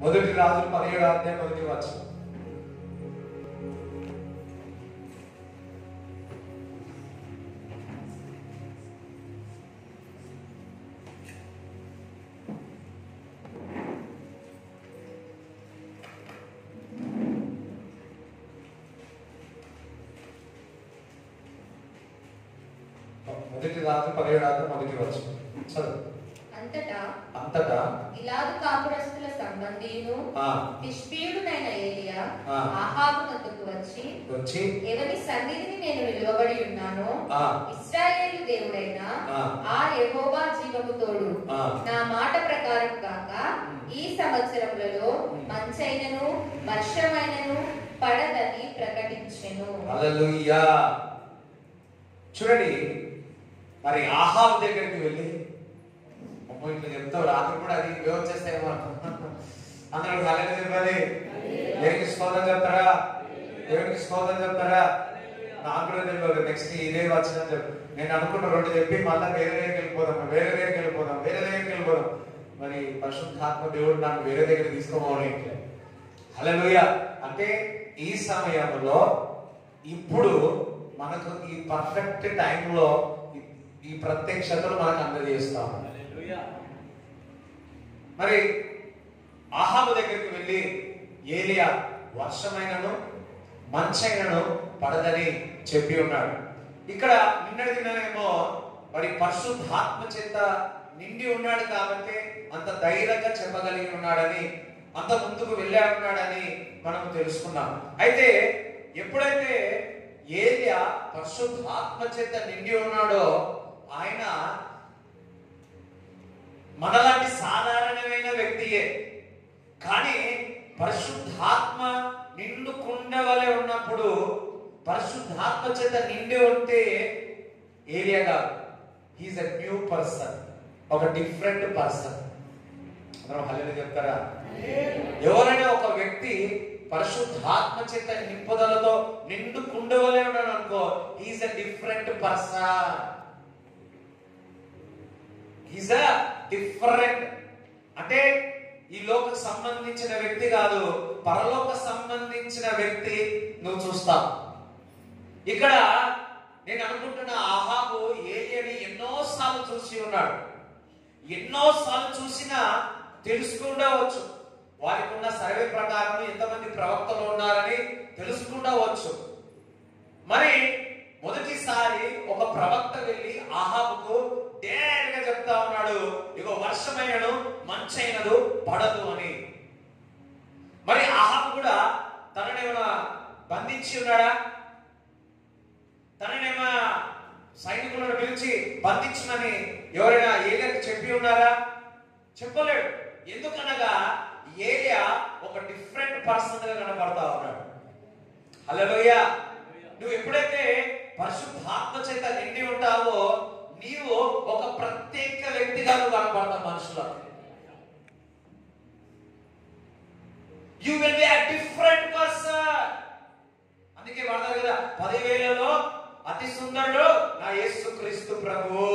మొదటి రాజులు 17వ అధ్యాయం 1వ వచనం. మొదటి రాజు 17వ అధ్యాయం 1వ వచనం చదువు. అంతటా గిలాదు కాపురస్తుల సంబంధియును తిష్బీయుడునైన ఏలియా ఆహాబు వద్దకు వచ్చి ఎవరి సన్నిధిని నేను నిలవబడి ఉన్నానో ఇశ్రాయేలు దేవుడైన ఆ యెహోవా జీవము తోడు నా మాట ప్రకారం కాక ఈ సంవత్సరములలో మంచైనను వర్షమైనను పడదని ప్రకటించెను. హల్లెలూయా. చూడండి, మరి ఆహాబు దగ్గరికి వెళ్ళి ఇట్లా చెప్తావు, రాత్రి కూడా అది వచ్చేస్తాయేమో అందరూ హల్లెలూయా. దేవునికి స్తోత్రం చెప్తారా? దేవునికి స్తోత్రం చెప్తారా? నాకు కూడా తెలియదు. నెక్స్ట్ ఇదే వచ్చిన చెప్పు. నేను అనుకున్న 2 చెప్పి మళ్ళీ వేరే దగ్గరికి వెళ్ళిపోదాం. మరి పరిశుద్ధాత్మ దేవుడు నన్ను వేరే దగ్గర తీసుకోవాలి. హల్లెలూయా. అంటే ఈ సమయంలో ఇప్పుడు మనకు ఈ పర్ఫెక్ట్ టైంలో ఈ ప్రత్యక్షతలు మనకు అందజేస్తాం. మరి ఆహాబు దగ్గరికి వెళ్ళి ఏలియా వర్షమైనను మంచైనను పడదని చెప్పి ఉన్నాడు. ఇక్కడ నిన్నటి దినమేమో మరి పరిశుద్ధాత్మ చేత నిండి ఉన్నాడు కాబట్టి అంత ధైర్యంగా చెప్పగలిగి ఉన్నాడని, అంత ముందుకు వెళ్ళాడున్నాడని మనం తెలుసుకున్నాం. అయితే ఎప్పుడైతే ఏలియా పరిశుద్ధాత్మ చేత నిండి ఉన్నాడో ఆయన మనలాంటి సాధారణమైన వ్యక్తియే, కానీ పరిశుద్ధాత్మ నిండు కుండవలే ఉన్నప్పుడు పరిశుద్ధాత్మ చేత నిండి ఉంటే ఏలియా కాదు, హీఈస్ ఎ న్యూ పర్సన్, ఒక డిఫరెంట్ పర్సన్. అందరం హల్లెలూయా చెప్తారా? ఎవరైనా ఒక వ్యక్తి పరిశుద్ధాత్మ చేత నింపుదలతో నిండు కుండవలే ఉన్నాడు అనుకో, he's a different person. He's a different అంటే ఈ లోకకు సంబంధించిన వ్యక్తి కాదు, పరలోక సంబంధించిన వ్యక్తి నువ్వు చూస్తావు. ఇక్కడ నేను అనుకుంటున్న ఆహాబు ఏలియాని ఎన్నోసార్లు చూసి ఉన్నాడు. ఎన్నోసార్లు చూసినా తెలుసుకుండవచ్చు, వారికి ఉన్న సర్వే ప్రకారం ఎంతమంది ప్రవక్తలు ఉన్నారని తెలుసుకుండవచ్చు. మరి మొదటిసారి ఒక ప్రవక్త వెళ్ళి ఆహాబుకు డేర్గా చెప్తా ఉన్నాడు, ఇగో వర్షమైనను మంచైనదు పడదు అని. మరి ఆహాబు కూడా తననేమైనా బంధించి ఉన్నాడా? తననేమైనా సైనికులను పిలిచి బంధించమని ఎవరైనా ఏలియాకి చెప్పి ఉన్నారా? చెప్పలేడు. ఎందుకనగా ఏలియా ఒక డిఫరెంట్ పర్సన్ గా కనబడతా ఉన్నాడు. హల్లెలూయా. నువ్వు ఎప్పుడైతే పరిశుద్ధాత్మ చేత నిండి ఉంటావో నీవు ఒక ప్రత్యేక వ్యక్తిగా నువ్వు కనబడతావు మనుషులు. You will be a different person. అందుకే వాడతారు కదా, 10,000లో అతి సుందరుడు నా యేసుక్రీస్తు ప్రభువు.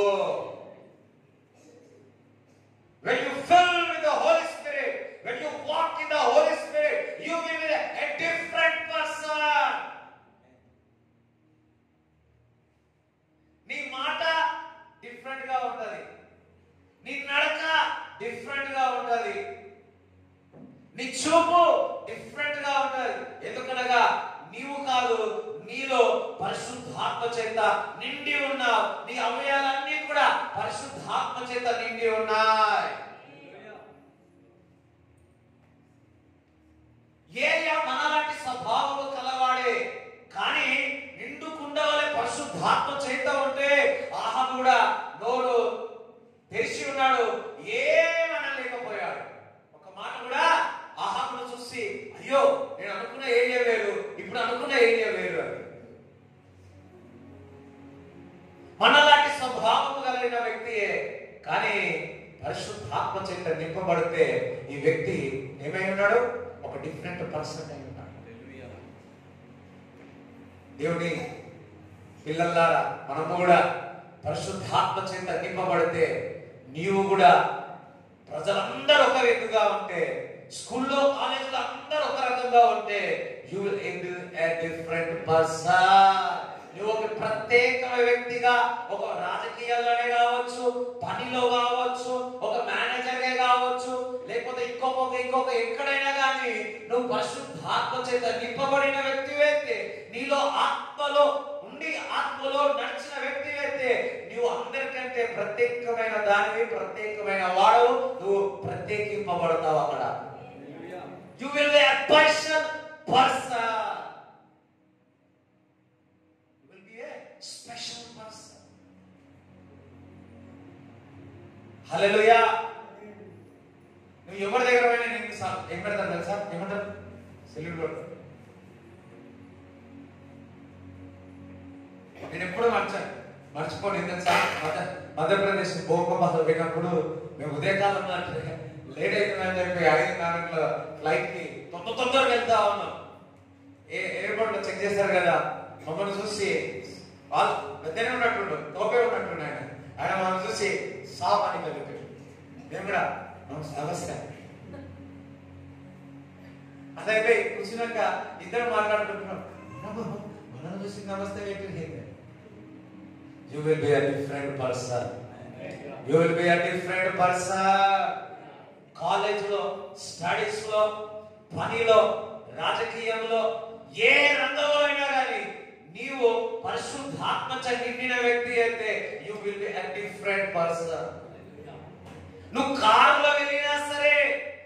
When you fill with the Holy Spirit, when you walk in the Holy Spirit, you will be a different person. నీ మాట డిఫరెంట్ గా ఉంటది, నీ నడక డిఫరెంట్ గా ఉంటది, నీ చూపు డిఫరెంట్ గా ఉంటది. ఎందుకనగా నీవు కాదు, నీలో పరిశుద్ధాత్మ చేత నిండి ఉన్నావు. నీ అవయవాలన్నీ కూడా పరిశుద్ధాత్మ చేత నిండి ఉన్నాయి. ఏలియా మనలాంటి స్వభావము కలవాడే, కానీ నిండు కుండవలే పరిశుద్ధాత్మ చేత ఉంటే ఆహాబు కూడా నోరు తెరిచి ఉన్నాడు, ఏమనలేకపోయాడు. ఒక మాట కూడా ఆహాబును చూసి అయ్యో నేను అనుకున్న ఏలియా వేరు, ఇప్పుడు అనుకున్న ఏలియా వేరు అని. మనలాంటి స్వభావము కలిగిన వ్యక్తియే, కానీ పరిశుద్ధాత్మ చేత నింపబడితే ఈ వ్యక్తి ఏమై ఉన్నాడు? ఒక డిఫరెంట్ పర్సన్ అయి ఉన్నాడు. దేవుని పిల్లలారా, మనము కూడా పరిశుద్ధాత్మ చేత నింపబడితే నీవు కూడా ప్రజలందరూ ఒక విధంగా ఉంటే, స్కూల్లో కాలేజీలో అందరూ ఒక రకంగా ఉంటే, you will be a different person. నువ్వు ఒక ప్రత్యేకమైన వ్యక్తిగా, ఒక రాజకీయాల్లోనే కావచ్చు, పనిలో కావచ్చు, ఒక మేనేజర్గా కావచ్చు, లేకపోతే ఇంకొక ఎక్కడైనా కానీ నువ్వు పరిశుద్ధాత్మ చేత నింపబడిన వ్యక్తివైతే, నీలో ఆత్మలో ఉండి ఆత్మలో నడిచిన వ్యక్తివైతే, నువ్వు అందరికంటే ప్రత్యేకమైన దానివి, ప్రత్యేకమైన వాడు, నువ్వు ప్రత్యేకింపబడతావు అక్కడ. You will be a special person. You will be a special person. Hallelujah. నువ్వు ఎవరి దగ్గర పోయినా నేను ఏం పెడతాను తెలుసా? ఏమంటారు? సెల్యూట్ కొడతాను. నేను ఎప్పుడు మర్చిపోను. ఏం తెలుసా? మధ్యప్రదేశ్ భోపాల్ పోయినప్పుడు మేము ఉదయకాలంలో లేట్ అవుతుందని చెప్పి 5:30 ఫ్లైట్ కి తొందరగా వెళ్తా ఉన్నాం. ఎయిర్పోర్ట్ లో చెక్ చేశారు కదా, మమ్మల్ని చూసి వాళ్ళు పెద్దనే ఉన్నట్టుండు, తోపే ఉన్నట్టుండు ఆయన మమ్మల్ని చూసి సాప్ అని కలిపి మేము కూడా నమస్తే అదైపోయి కూర్చున్నాక ఇద్దరు మాట్లాడుకుంటున్నాం. మనం చూసి నమస్తే ఏంటి? You will be a different person. You will be a different person. కాలేజీలో, స్టడీస్ లో, పనిలో, రాజకీయంలో, ఏ రంగంలో అయినా కానీ నీవు పరిశుద్ధాత్మ నిండిన వ్యక్తి అయితే you will be a different person. నువ్వు కారులో వెళ్ళినా సరే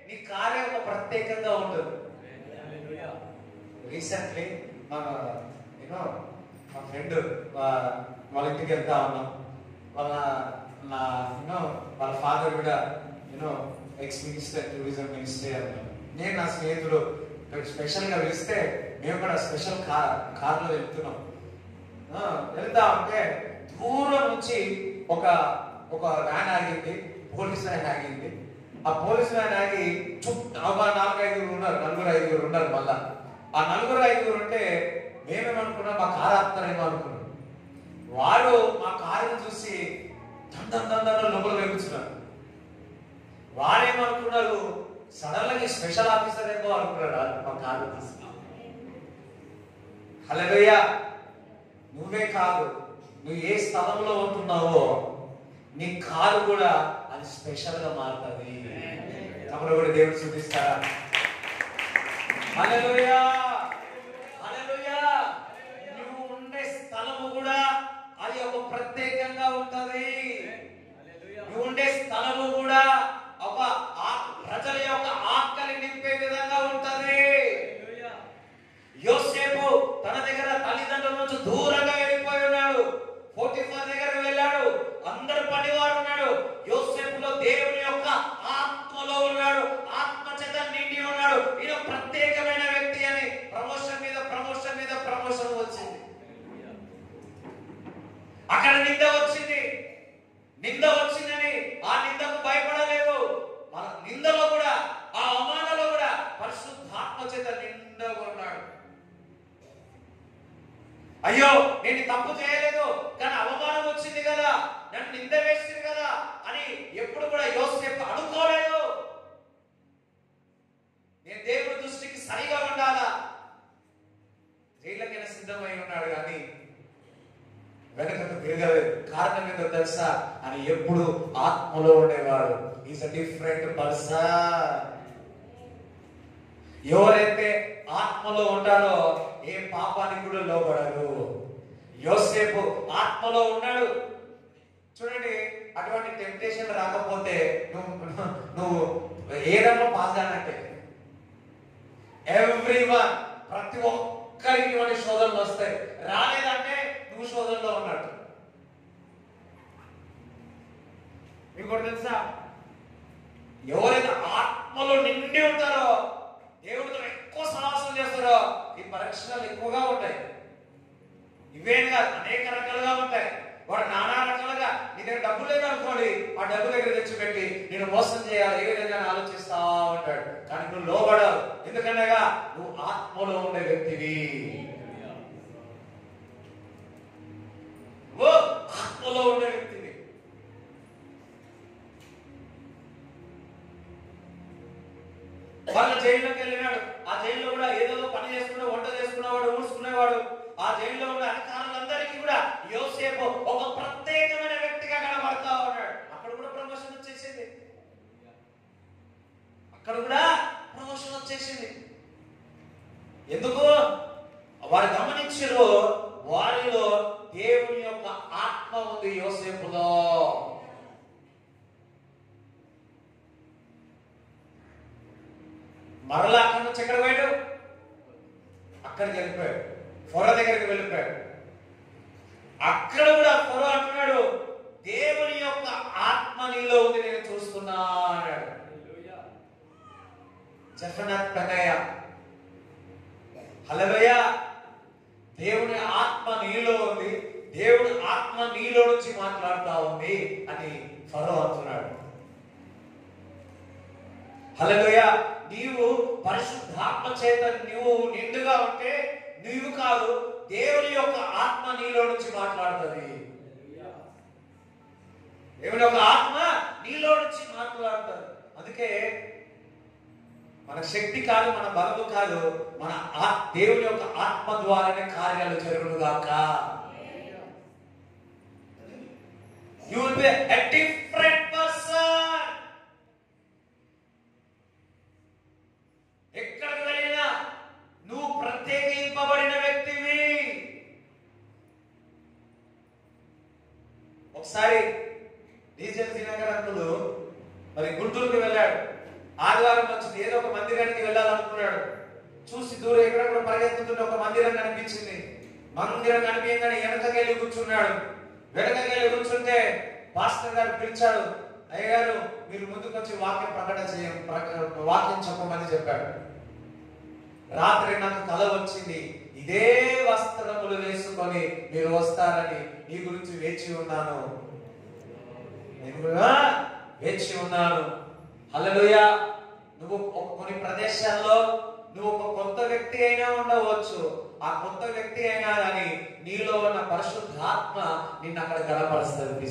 నీ కారే ఒక ప్రత్యేకంగా ఉంటుంది. రీసెంట్లీ మా ఫ్రెండ్ వాళ్ళ ఇంటికి వెళ్తా ఉన్నాం. వాళ్ళ ఫాదర్ కూడా ఎక్స్ మినిస్టర్, టూరిజం మినిస్టర్ అన్నారు. నేను నా స్నేహితులు స్పెషల్ గా పిలిస్తే మేము కూడా స్పెషల్ కార్లో వెళ్తున్నాం. వెళ్తా ఉంటే దూరం నుంచి ఒక వ్యాన్ ఆగింది, పోలీస్ వ్యాన్ ఆగింది. ఆ పోలీస్ వ్యాన్ ఆగి చుట్టూ 4-5 ఉన్నారు. మళ్ళా ఆ 4-5 ఉంటే మేమేమనుకున్నాం, మా కారు ఆపుతారేమో అనుకున్నాం. వాడు మా కారుని చూసి దండం లోపల వెళ్తున్నాడు. వాడేమనుకున్నారు, సడన్ గా స్పెషల్ ఆఫీసర్ ఏమో అనుకున్నాడు మా కారు తీసి. హల్లెలూయా. నువ్వే కాదు, నువ్వు ఏ స్థలంలో ఉంటున్నావో నీ కారు కూడా అది స్పెషల్ గా మారుతుంది. అప్పుడు కూడా దేవుడు చూపిస్తారా? హల్లెలూయా, హల్లెలూయా. నువ్వు ఉండే స్థలము కూడా అది ఒక ప్రత్యేకంగా ఉంటది. నువ్వు ఉండే స్థలము కూడా ఒక ప్రజల యొక్క ఆకలి నింపే విధంగా ఉంటది. యోసేపు తన దగ్గర తల్లిదండ్రుల నుంచి దూరంగా వెళ్ళిపోయి ఉన్నాడు. పోతిఫర్ దగ్గరకు వెళ్ళాడు. అందరు పనివారు ఉన్నాడు. యోసేపులో దేవుని యొక్క ఆత్మలో ఉన్నాడు. ఆత్మ చేత నిండి ఉన్నాడు. ఈయన ప్రత్యేకమైన వ్యక్తి అని ప్రమోషన్ మీద ప్రమోషన్ వచ్చింది. అక్కడ నింద వచ్చిందని ఆ నిందకు భయపడలేదు. మన నిందలో కూడా, ఆ అవమానంలో కూడా పరిశుద్ధాత్మ చేత నిండగా ఉన్నాడు. అయ్యో నేను తప్పు చేయలేదు, కానీ అవమానం వచ్చింది కదా, నన్ను నింద వేసింది కదా అని ఎప్పుడు కూడా యోసేపు అనుకోలేదు. నేను దేవుడి దృష్టికి సరిగా ఉండాలా, జైలకైనా సిద్ధమై ఉన్నాడు కానీ వెనకకు తిరగలేదు. కారణం ఏంటో తెలుసా? అని ఎప్పుడు ఆత్మలో ఉండేవాడు. Is a different person. ఎవరైతే ఆత్మలో ఉంటారో ఏ పాపానికి కూడా లోబడరు. యోసేపు ఆత్మలో ఉన్నాడు. చూడండి, అటువంటి టెంప్టేషన్ రాకపోతే నువ్వు ఏదన్నా పాస్ కానట్టే. ఎవ్రీవన్, ప్రతి ఒక్కరికి ఇటువంటి శోధనలు వస్తాయి. రాలేదంటే నువ్వు శోధనలో ఉన్నట్టు. మీకు కూడా తెలుసా, ఎవరైతే ఆత్మలో నిండి ఉంటారో, దేవుడితో ఎక్కువ సహవాసం చేస్తారో, ఈ పరీక్షలు ఎక్కువగా ఉంటాయి. ఇవేం కాదు, అనేక రకాలుగా ఉంటాయి. వాడు నానా రకాలుగా, నీ దగ్గర డబ్బులు లేదనుకోండి, ఆ డబ్బు దగ్గర తెచ్చిపెట్టి నేను మోసం చేయాలి ఏ విధంగా ఆలోచిస్తా ఉంటాడు. కానీ నువ్వు లోబడవు. ఎందుకనగా నువ్వు ఆత్మలో ఉండే వ్యక్తివి. ఆత్మలో ఉండే వ్యక్తివి. వాళ్ళ జైల్లోకి వెళ్ళినాడు. ఆ జైల్లో కూడా ఏదో పని చేసుకునే, వంట చేసుకునేవాడు, ఊడ్చుకునేవాడు. ఆ జైల్లో ఉన్న అధికారులందరికీ కూడా యోసేపు ఒక ప్రత్యేకమైన వ్యక్తిగా కనబడతా ఉన్నాడు. అక్కడ కూడా ప్రమోషన్ వచ్చేసింది. ఎందుకు వారు గమనించారు, వారిలో దేవుని యొక్క ఆత్మ ఉంది యోసేపులో. మరలా అక్కడి నుంచి ఎక్కడ పోయాడు? అక్కడికి వెళ్ళిపోయాడు, ఫరో దగ్గరికి వెళ్ళిపోయాడు. అక్కడ కూడా ఫరో అంటున్నాడు, దేవుని యొక్క ఆత్మ నీలో ఉంది, నేను చూస్తున్నా అన్నాడు. జఫనత్ పెనయ, హల్లెలూయా. దేవుని ఆత్మ నీలో ఉంది, దేవుని ఆత్మ నీలో నుంచి మాట్లాడుతూ ఉంది అని ఫరో అంటున్నాడు. హల్లెలూయా. నీవు పరిశుద్ధాత్మ చేత నువ్వు నిండుగా ఉంటే నీవు కాదు, దేవుని యొక్క ఆత్మ నీలో నుంచి మాట్లాడుతుంది. దేవుని యొక్క ఆత్మ నీలో నుంచి మాట్లాడుతుంది. అందుకే మన శక్తి కాదు, మన బలము కాదు, మన దేవుని యొక్క ఆత్మ ద్వారానే కార్యాలు జరుగునుగాక. You will be a different person. ఎక్కడికి వెళ్ళినా నువ్వు ప్రత్యేకింపబడిన వ్యక్తివి. ఒకసారి డీజల్ దినకర్ అంకులు మరి గుంటూరుకి వెళ్ళాడు. ఆదివారం వచ్చింది, ఏదో ఒక మందిరానికి వెళ్ళాలనుకున్నాడు. చూసి దూరం ఎక్కడ కూడా పరిగెత్తుతుంటే ఒక మందిరం కనిపించింది. మందిరం కనిపించగానే వెనకకెళ్ళి కూర్చున్నాడు. వెనకకెళ్ళి కూర్చుంటే పాస్టర్ గారు పిలిచాడు, అయ్యగారు మీరు ముందుకు వచ్చి వాక్యం వాక్యం చెప్పమని చెప్పాడు. రాత్రి నాకు కల వచ్చింది, ఇదే వస్త్రములు వేసుకొని మీరు వస్తారని నీ గురించి వేచి ఉన్నాను, నేను కూడా వేచి ఉన్నాను. హల్లెలూయా. నువ్వు కొన్ని ప్రదేశాల్లో నువ్వు ఒక కొత్త వ్యక్తి అయినా ఉండవచ్చు. ఆ కొత్త వ్యక్తి అయినా కానీ నీలో ఉన్న పరిశుద్ధాత్మ నిన్ను అక్కడ గణపరుస్తుంది.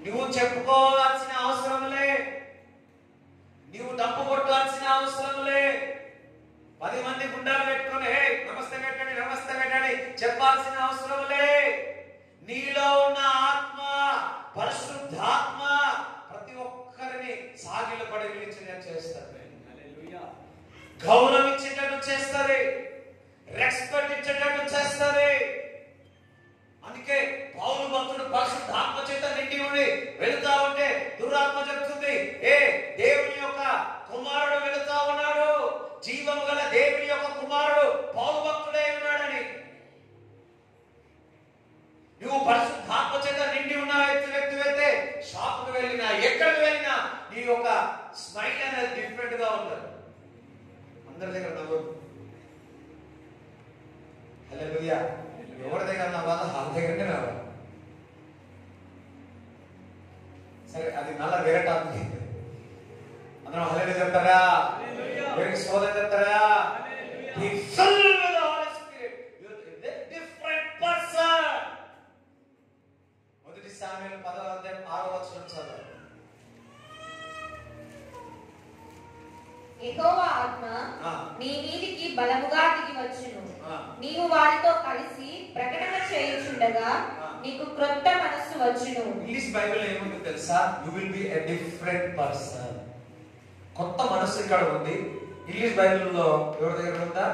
నువ్వు చెప్పుకోవాల్సిన అవసరం లే, నువ్వు డప్పు కొట్టాల్సిన అవసరం లే, 10 మంది గుండాలు పెట్టుకొని నమస్తే పెట్టండి నమస్తే పెట్టండి చెప్పాల్సిన అవసరం లే. నీలో ఉన్న ఆత్మ, పరిశుద్ధాత్మ ప్రతి ఒక్కరిని సాగిలు పడి నిలిచేటట్టు చేస్తుంది, గౌరవం ఇచ్చేటట్టు చేస్తుంది, రెస్పెక్ట్ ఇచ్చేటట్టు చేస్తుంది. అందుకే పౌలు భక్తుడు పరిశుద్ధాత్మ చేత నిండి ఉండి వెళుతా ఉంటే దురాత్మ చెప్తుంది, దేవుని యొక్క కుమారుడు వెళుతా ఉన్నాడు, జీవము గల దేవుని యొక్క కుమారుడు పౌలు భక్తుడే ఉన్నాడని. నువ్వు పరిశుద్ధాత్మ చేత నిండి ఉన్న వ్యక్తి అయితే షాపుకు వెళ్ళినా ఎక్కడికి వెళ్ళినా నీ యొక్క స్మైల్ అనేది డిఫరెంట్ గా ఉంటుంది. అందరి దగ్గర నవ్వు. హల్లెలూయా. ఎవరి దగ్గర నవ్వాలో వాళ్ళ దగ్గరనే నవ్వాలి. సరే, అది మళ్ళా వేరే టాపిక్. అందరం హల్లెలూయా చెప్తారా? దేవునికి స్తోత్రం చెప్తారా? Be filled with the Holy Spirit. You are a different person. మొదటి సామెతలు 10వ అధ్యాయం 6వ వచనం చదవండి. యెహోవా ఆత్మ నీ మీదికి బలముగా దిగి వచ్చును, నీవు వారితో కలిసి ప్రకటన చేయుచుండగా నీకు క్రొత్త మనస్సు వచ్చును. ఇంగ్లీష్ బైబిల్ ఏముంది తెలుసా? You will be a different person. కొత్త మనస్సు ఇక్కడ ఉంది. ఇంగ్లీష్ బైబిల్లో ఎవరి దగ్గర ఉందా?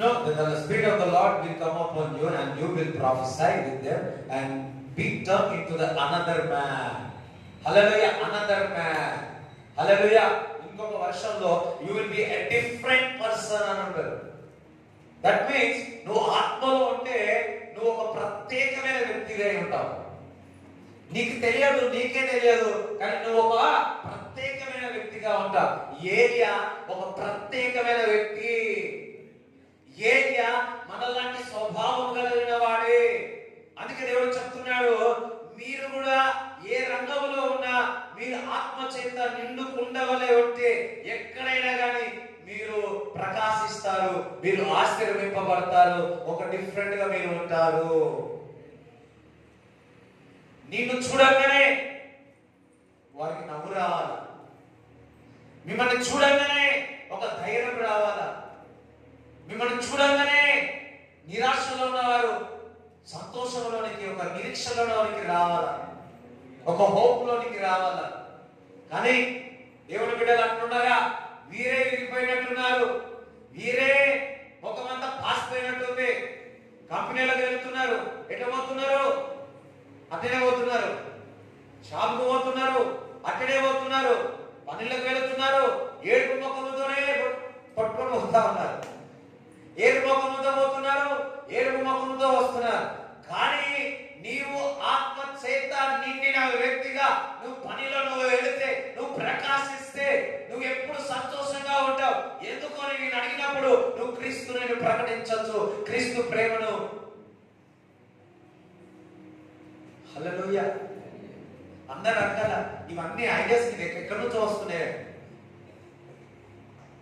No, the Spirit of the Lord will come upon you and you will prophesy with them and be turned into the another man. Hallelujah, another man. Hallelujah. ఇంకొక వర్షంలో you will be a different person అని అంటారు. That means నువ్వు ఆత్మలో ఉంటే నువ్వు ఒక ప్రత్యేకమైన వ్యక్తిగా ఉంటావు. నీకు తెలియదు, నీకే తెలియదు, కానీ నువ్వు ఒక ప్రత్యేకమైన వ్యక్తిగా ఉంటావు. ఏలియా ఒక ప్రత్యేకమైన వ్యక్తి. ఏలియా మనలాంటి స్వభావం కలిగిన వాడే. అందుకే దేవుడు చెప్తున్నాడు, మీరు కూడా ఏ రంగంలో ఉన్నా మీ ఆత్మ చేత నిండుకుండవలే ఉంటే ఎక్కడైనా కానీ మీరు ప్రకాశిస్తారు, మీరు ఆశీర్వదింపబడతారు, ఒక డిఫరెంట్ గా మీరు ఉంటారు. నిన్ను చూడగానే వారికి నవ్వు రావాలా, మిమ్మల్ని చూడగానే ఒక ధైర్యం రావాలా, మిమ్మల్ని చూడగానే నిరాశలో ఉన్నవారు సంతోషంలోనికి, ఒక నిరీక్షణలోనికి రావాలా, ఒక హోప్ లోనికి రావాలా. కానీ దేవుని బిడ్డలు అంటున్నారా, వీరే విరిగిపోయినట్టున్నారు, వీరే ముఖమంతా పాసిపోయినట్టుంది, కంపెనీలకు వెళ్తున్నారు, ఎట్లా పోతున్నారు, అట్టనే పోతున్నారు, షాపుకు పోతున్నారు, అట్టనే పోతున్నారు, పనులకు వెళుతున్నారు, ఏడుపు ముఖముతోనే పట్టుకొని వస్తా ఉన్నారు, ఏడుపు ముఖముతో పోతున్నారు, ఏడుపు ముఖముతో వస్తున్నారు. కానీ నీవు ఆత్మ చేత నిండిన వ్యక్తిగా నువ్వు పనిలో నువ్వు వెళితే, నువ్వు ప్రకాశిస్తే, నువ్వు ఎప్పుడు సంతోషంగా ఉంటావు. ఎందుకు అని నేను అడిగినప్పుడు నువ్వు క్రీస్తుని ప్రకటించవచ్చు, క్రీస్తు ప్రేమను. హల్లెలూయా. అందరూ అంటారా ఇవన్నీ ఐడియాస్ నీకు ఎక్కడి నుంచో వస్తున్నాయి,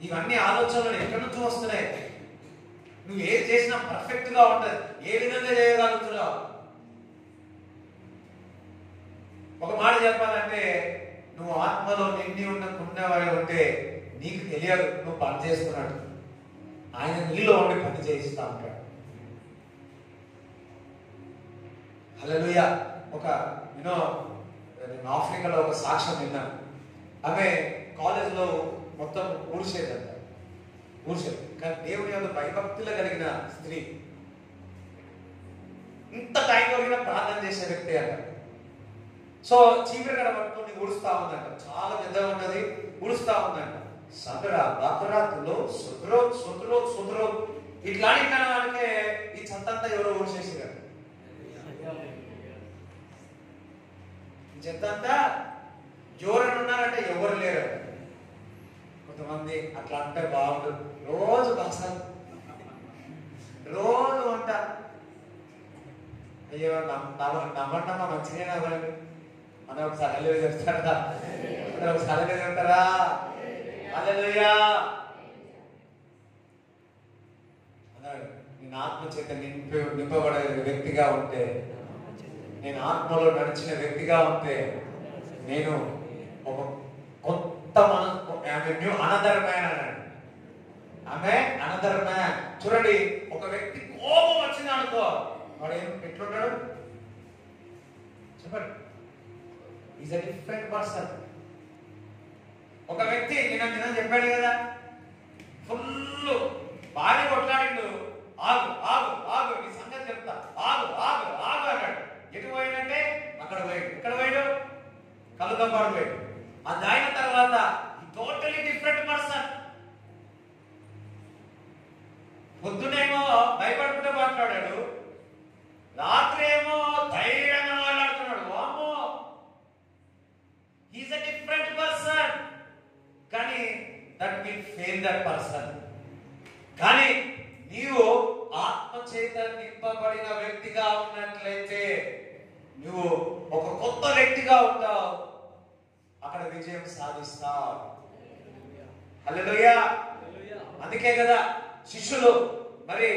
ఇవన్నీ ఆలోచనలు ఎక్కడి నుంచో వస్తున్నాయి, నువ్వు ఏది చేసినా పర్ఫెక్ట్ గా ఉంటది, ఏ విధంగా చేయగలుగుతున్నావు. ఒక మాట చెప్పాలంటే, నువ్వు ఆత్మలో నిండి ఉన్నవాడు ఉంటే నీకు తెలియదు నువ్వు పని చేస్తున్నాడు, ఆయన నీలో ఉండి పని చేయిస్తా ఉంటాడు. హల్లెలూయా. నేను ఆఫ్రికాలో ఒక సాక్ష్యం విన్నాను. ఆమె కాలేజ్లో మొత్తం ఊడ్చేదంట, కానీ దేవుని యొక్క భయభక్తులు కలిగిన స్త్రీ, ఇంత టైం కలిగిన ప్రార్థన చేసే వ్యక్తి అంట. సో చీపురు గడ పట్టుకొని ఊడుస్తా ఉందంట, చాలా పెద్దగా ఉన్నది, ఊడుస్తా ఉందంట. సదరా బాకరాతులో సుద్రో ఇట్లాంటి కాలానికే ఈ చెత్తంతా ఎవరో ఊడ్చేసారు. చెత్తంతా ఎవరైనా ఉన్నారంటే ఎవరు లేరు. కొంతమంది అట్లా అంటే బాగుంటుంది, రోజు బసాలు, రోజు వంట. అయ్యో నమ్మండి మంచిగా నవ్వండి అని ఒకసారి హల్లెలూయా చెప్తారా, ఒకసారి హల్లెలూయా చెప్తారా. హల్లెలూయా అన్నాడు. నేను ఆత్మ చేత నింపబడే వ్యక్తిగా ఉంటే, నేను ఆత్మలో నడిచిన వ్యక్తిగా ఉంటే, నేను ఒక కొత్త అనదర్ మ్యాన్ అన్నాడు. ఆమె అనదర్ మ్యాన్. చూడండి, ఒక వ్యక్తి కోపం వచ్చింది అనుకో, వాడు ఎట్లుంటాడు చెప్పండి, ఈజ్ అ డిఫరెంట్ పర్సన్. ఒక వ్యక్తి నిన్న చెప్పాడు కదా, ఫుల్ భారీ కొట్లాడిండు, ఆగు ఆగు ఆగు నీ సంగతి చెప్తా, ఆగు ఆగు ఆగు అన్నాడు. ఎటు పోయినంటే అక్కడ పోయాడు, ఇక్కడ పోయాడు, కలుగంపాడు పోయాడు. అది అయిన తర్వాత టోటలీ డిఫరెంట్ పర్సన్. పొద్దునేమో భయపడుకుంటూ మాట్లాడాడు, రాత్రి ఏమో ధైర్యంగా మాట్లాడుతున్నాడు. వామ్మో, హీస్ అ డిఫరెంట్ పర్సన్. కానీ that will fail that person. కానీ నీవు ఆత్మ చేత నింపబడిన వ్యక్తిగా ఉన్నట్లయితే నువ్వు ఒక కొత్త వ్యక్తిగా ఉంటావు, అక్కడ విజయం సాధిస్తావు. హల్లెలూయా. అందుకే కదా శిష్యులు మరి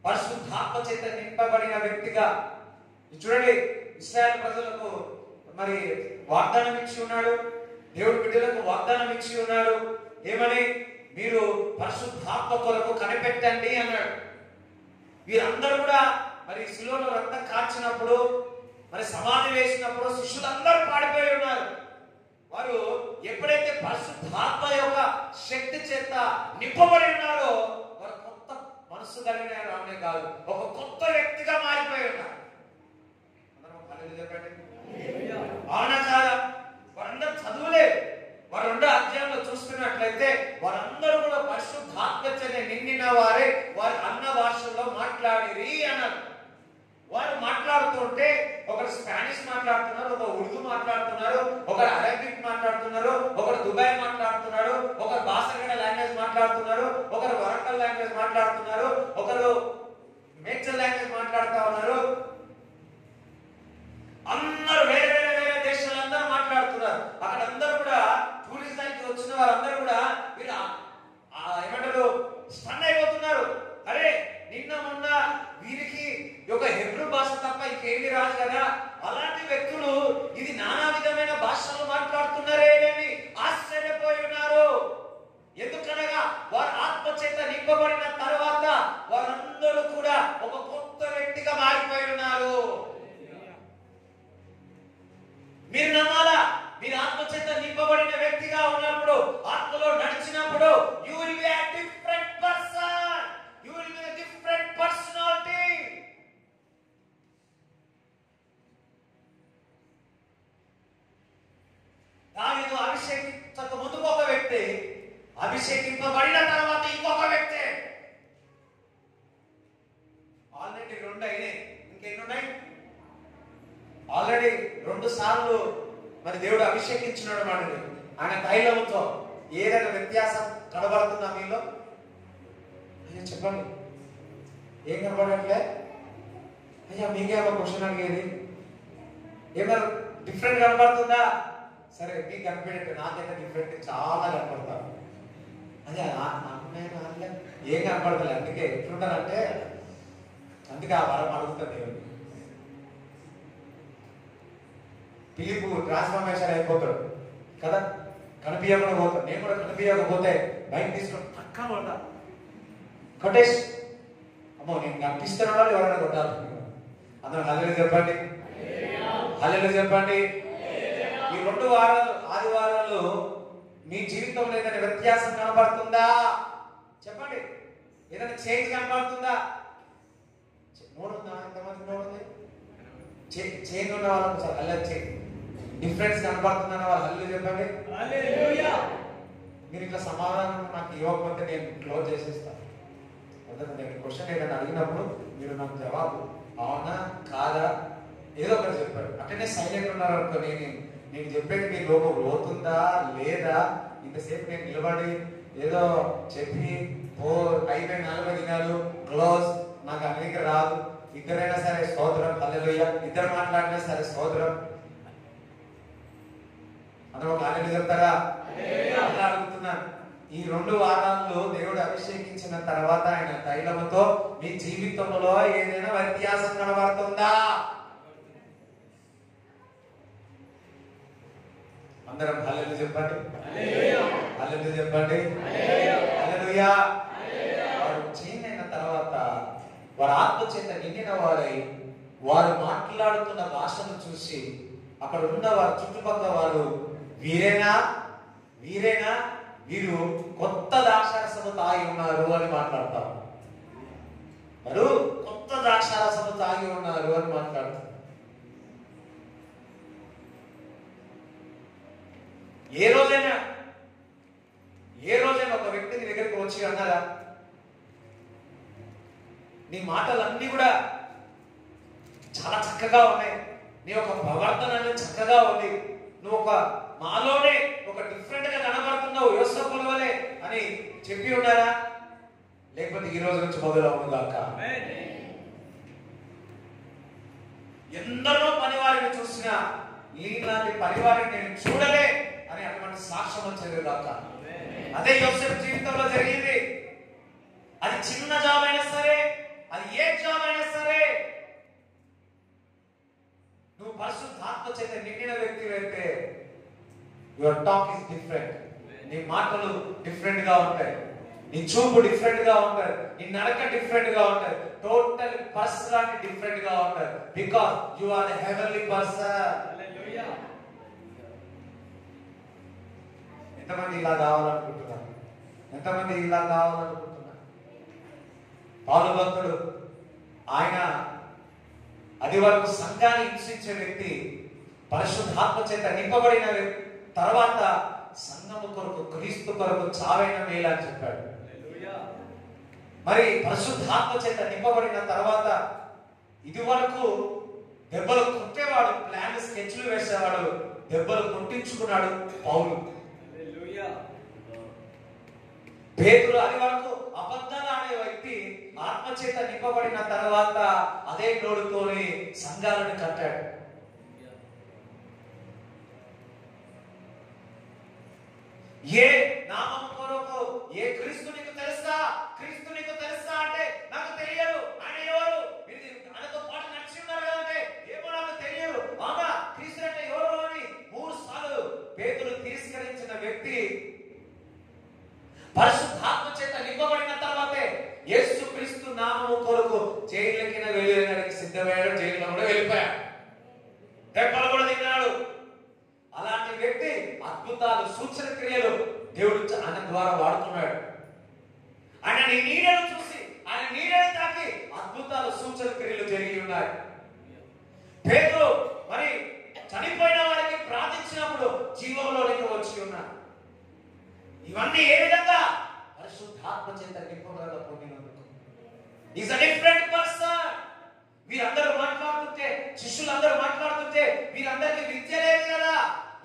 పరిశుద్ధాత్మ చేత నింపబడిన వ్యక్తిగా, చూడండి, ఇశ్రాయేలు ప్రజలకు మరి వాగ్దానం ఇచ్చి ఉన్నాడు, దేవుడి బిడ్డలకు వాగ్దానం ఇచ్చి ఉన్నాడు. ఏమని? మీరు పరిశుద్ధాత్మ కొరకు కనిపెట్టండి అన్నాడు. వీరందరూ కూడా మరి శిలువలో రక్తం కార్చినప్పుడు, మరి సమాధి వేసినప్పుడు శిష్యులందరూ పాడిపోయి ఉన్నారు. వారు ఎప్పుడైతే పరిశుద్ధాత్మ యొక్క శక్తి చేత నింపబడి ఉన్నారో, వారు కొత్త మనస్సు కలిగిన రావడే కాదు, ఒక కొత్త వ్యక్తిగా మారిపోయి ఉన్నారు. చెప్పండి, అవునా కాదా? వారందరూ చదువులేదు. వారు 2వ అధ్యాయంలో చూస్తున్నట్లయితే వారందరూ కూడా పరిశుద్ధాత్మచర్య నిండిన వారే, వారు అన్న భాషల్లో మాట్లాడిరి అన్నారు. వారు మాట్లాడుతుంటే ఒకరు స్పానిష్ మాట్లాడుతున్నారు, ఒకరు ఉర్దూ మాట్లాడుతున్నారు, ఒకరు అరబిక్ మాట్లాడుతున్నారు, ఒకరు దుబాయ్ మాట్లాడుతున్నారు, ఒకరు బాసగడ లాంగ్వేజ్ మాట్లాడుతున్నారు, ఒకరు వరంగల్ లాంగ్వేజ్ మాట్లాడుతున్నారు, ఒకరు మేడ్చల్ లాంగ్వేజ్ మాట్లాడుతూ ఉన్నారు. అందరూ వేరే వేరే వేరే దేశాలందరూ మాట్లాడుతున్నారు. అక్కడ అందరూ కూడా టూరిజానికి వచ్చిన వారందరూ కూడా వీళ్ళు ఏమంటారు స్టన్ అయిపోతున్నారు. అరే నిన్న మొన్న వీరికి ఒక హెబ్రూ భాష తప్ప ఇంకేమీ రాదు కదా, అలాంటి వ్యక్తులు ఇది నానా విధమైన భాషలు మాట్లాడుతున్నారే అని ఆశ్చర్యపోయి ఉన్నారు. ఎందుకనగా వారు ఆత్మచేత నింపబడిన తర్వాత వారందరూ కూడా ఒక కొత్త వ్యక్తిగా మారిపోయి ఉన్నారు. మీరు నమ్మాలా? మీరు ఆత్మచేత నింపబడిన వ్యక్తిగా ఉన్నప్పుడు, ఆత్మలో నడిచినప్పుడు you will be a different person, you will be a different personality. దావీదు అభిషేకించక ముందు ఒక వ్యక్తి, అభిషేకింపబడిన తర్వాత ఇంకొక వ్యక్తి. ఆల్రెడీ 2 అయినాయి, ఇంకెన్ని ఉన్నాయి? ఆల్రెడీ 2 సార్లు మరి దేవుడు అభిషేకించున్నాడు మనల్ని ఆయన తైలముతో. ఏదైనా వ్యత్యాసం కనబడుతుందా మీలో? అయ్యా చెప్పండి, ఏం కనబడట్లే? అయ్యా మీకేమో క్వశ్చన్ అడిగేది, ఏమైనా డిఫరెంట్ కనబడుతుందా? సరే మీకు కనిపెట్టే, నాకైతే డిఫరెంట్ చాలా కనపడతాను. అదే ఏం కనపడతలే. అందుకే ఎట్లుంటారంటే, అందుకే ఆ వరం అడుగుతాను దేవుడు. పిలుపు ట్రాన్స్ఫర్మేషన్ అయిపోతాడు కదా, కనిపించకుండా పోతాడు. నేను కూడా కనిపించకపోతే బైక్ తీసుకొని పక్కన కొడతా, కొట్టేసి అమ్మో నేను కనిపిస్తున్నాడు ఎవరైనా కొట్టాలి. అందరూ హల్లెలూయా చెప్పండి, హల్లెలూయా చెప్పండి. ఈ 2 వారాలు ఆదివారాలు మీ జీవితంలో ఏదైనా వ్యత్యాసం కనబడుతుందా? చెప్పండి, ఏదైనా చేంజ్ కనబడుతుందా? నోడుందా? ఎంతమంది నోడుంది? చేంజ్ ఉన్న వాళ్ళకు సార్ హల్లెలూయా చేంజ్ డిఫరెన్స్ కనబడుతుందన్న వాళ్ళు హల్లెలూయా చెప్పండి. మీరు ఇట్లా సమాధానం నాకు ఇవ్వకపోతే నేను క్లోజ్ చేసేస్తాను. నేను క్వశ్చన్ ఏదైనా అడిగినప్పుడు మీరు నాకు జవాబు అవునా కాదా ఏదో ఒకటి చెప్పారు. అట్లనే సైలెంట్ ఉన్నారు అనుకో, నేను చెప్పేది మీ లోపం లోతుందా లేదా, ఇంతసేపు నేను నిలబడి ఏదో చెప్పి అయిపోయిన 40 దినాలు క్లోజ్, నాకు అమెరికా రాదు, ఇద్దరైనా సరే స్తోత్రం హల్లెలూయా, ఇద్దరు మాట్లాడినా సరే స్తోత్రం, అందరూ ఒక హల్లెలూయా చెప్తారా? అలా అడుగుతున్నాను. ఈ 2 వారాల్లో దేవుడు అభిషేకించిన తర్వాత ఆయన తైలముతో మీ జీవితంలో ఏదైనా వ్యత్యాసం కనబడుతుందా? అందరం హల్లెలూయా చెప్పండి, హల్లెలూయా చెప్పండి, హల్లెలూయా. వారు చేంజ్ అయిన తర్వాత వారు ఆత్మచేత నిండిన వారై వారు మాట్లాడుతున్న భాషను చూసి అక్కడ ఉన్న వారు చుట్టుపక్కల వారు వీరేనా వీరు కొత్త ద్రాక్షారసము తాగి ఉన్నారు అని మాట్లాడతారు. వారు కొత్త ద్రాక్షారసము తాగి ఉన్నారు అని మాట్లాడతారు. ఏ రోజైనా ఒక వ్యక్తి నీ దగ్గరికి వచ్చి అన్నారా, నీ మాటలన్నీ కూడా చాలా చక్కగా ఉన్నాయి, నీ యొక్క ప్రవర్తన అనేది చక్కగా ఉంది, నువ్వు మాలోనే ఒక డిఫరెంట్ గా కనబడుతున్నావు యోసేపు వలె అని చెప్పి ఉన్నారా? లేకపోతే ఈ రోజు నుంచి మొదలవును గాక. ఎందరో పనివారిని చూసినా ఇలాంటి పనివారిని నేను చూడలే అని అటువంటి సాక్ష్యం వచ్చేది గాక. అదే యోసేపు జీవితంలో జరిగింది. అది చిన్న జాబ్ అయినా సరే, అది ఏ జాబ్ అయినా సరే, నువ్వు పరిశుద్ధాత్మ చేత నిండిన వ్యక్తి అయితే యువర్ టాక్ ఇస్ డిఫరెంట్. నీ మాటలు డిఫరెంట్ గా ఉంటాయి, నీ చూపు డిఫరెంట్ గా ఉంటాయి, నీ నడక డిఫరెంట్ గా ఉంటాయి, టోటల్ పర్సనాలిటీ డిఫరెంట్ గా ఉంటాయి. Because you are the heavenly person. Hallelujah. ఎంతమంది ఇలా కావాలనుకుంటున్నారు? ఎంతమంది ఇలా కావాలనుకుంటున్నారు? పౌలు భక్తుడు ఆయన అది వరకు సంఘాన్ని హింసించే వ్యక్తి పరిశుద్ధాత్మ చేత నింపబడిన తర్వాత సంఘము కొరకు క్రీస్తు కొరకు చావైన మేలు అని చెప్పాడు. మరి పరిశుద్ధాత్మ చేత నింపబడిన తర్వాత ఇది వరకు దెబ్బలు కొట్టేవాడు, ప్లాన్ స్కెచ్లు వేసేవాడు, దెబ్బలు కొట్టించుకున్నాడు పౌలు. పేతురు అది వరకు అబద్ధాలు ఆడే వ్యక్తి ఆత్మచేత నింపబడిన తర్వాత అదే నోడుతోని సంఘాలను కట్టాడు. ఏ నామం కొరకు, ఏ క్రీస్తు నీకు తెలుసా? క్రీస్తు నీకు తెలుసా అంటే నాకు తెలియదు. ఆయన ఎవరు? మీరు ఆయనతో పాటు నడిచి ఉన్నారు కదంటే ఏమో నాకు తెలియదు. అవునా, క్రీస్తు అంటే ఎవరు అని 3 సార్లు పేతురు తిరస్కరించిన వ్యక్తి పరిశుద్ధాత్మ చేత నింపబడిన తర్వాతే యేసు క్రీస్తు నామము కొరకు జైలుకి వెళ్ళడానికి సిద్ధమయ్యాడు. జైల్లో కూడా వెళ్ళిపోయాడు. దెబ్బలు కూడా తిన్నాడు. అలాంటి వ్యక్తి అద్భుతాలు, సూచన క్రియలు దేవుడు ఆయన ద్వారా వాడుతున్నాడు. ఆయన నీ నీడను చూసి, ఆయన నీడను తాకి అద్భుతాలు, సూచన క్రియలు జరిగి ఉన్నాయి. పేతురు మరి చనిపోయిన వారికి ప్రార్థించినప్పుడు జీవంలోనికి వచ్చి ఉన్నాడు. ఇవన్నీ ఏ విధంగా? పరిశుద్ధాత్మ చేత నింపబడగా పొందినందుకు. Is a different person. వీరందరూ మాట్లాడుతుంటే, శిష్యులందరూ మాట్లాడుతుంటే వీరందరికీ విద్య లేదు కదా,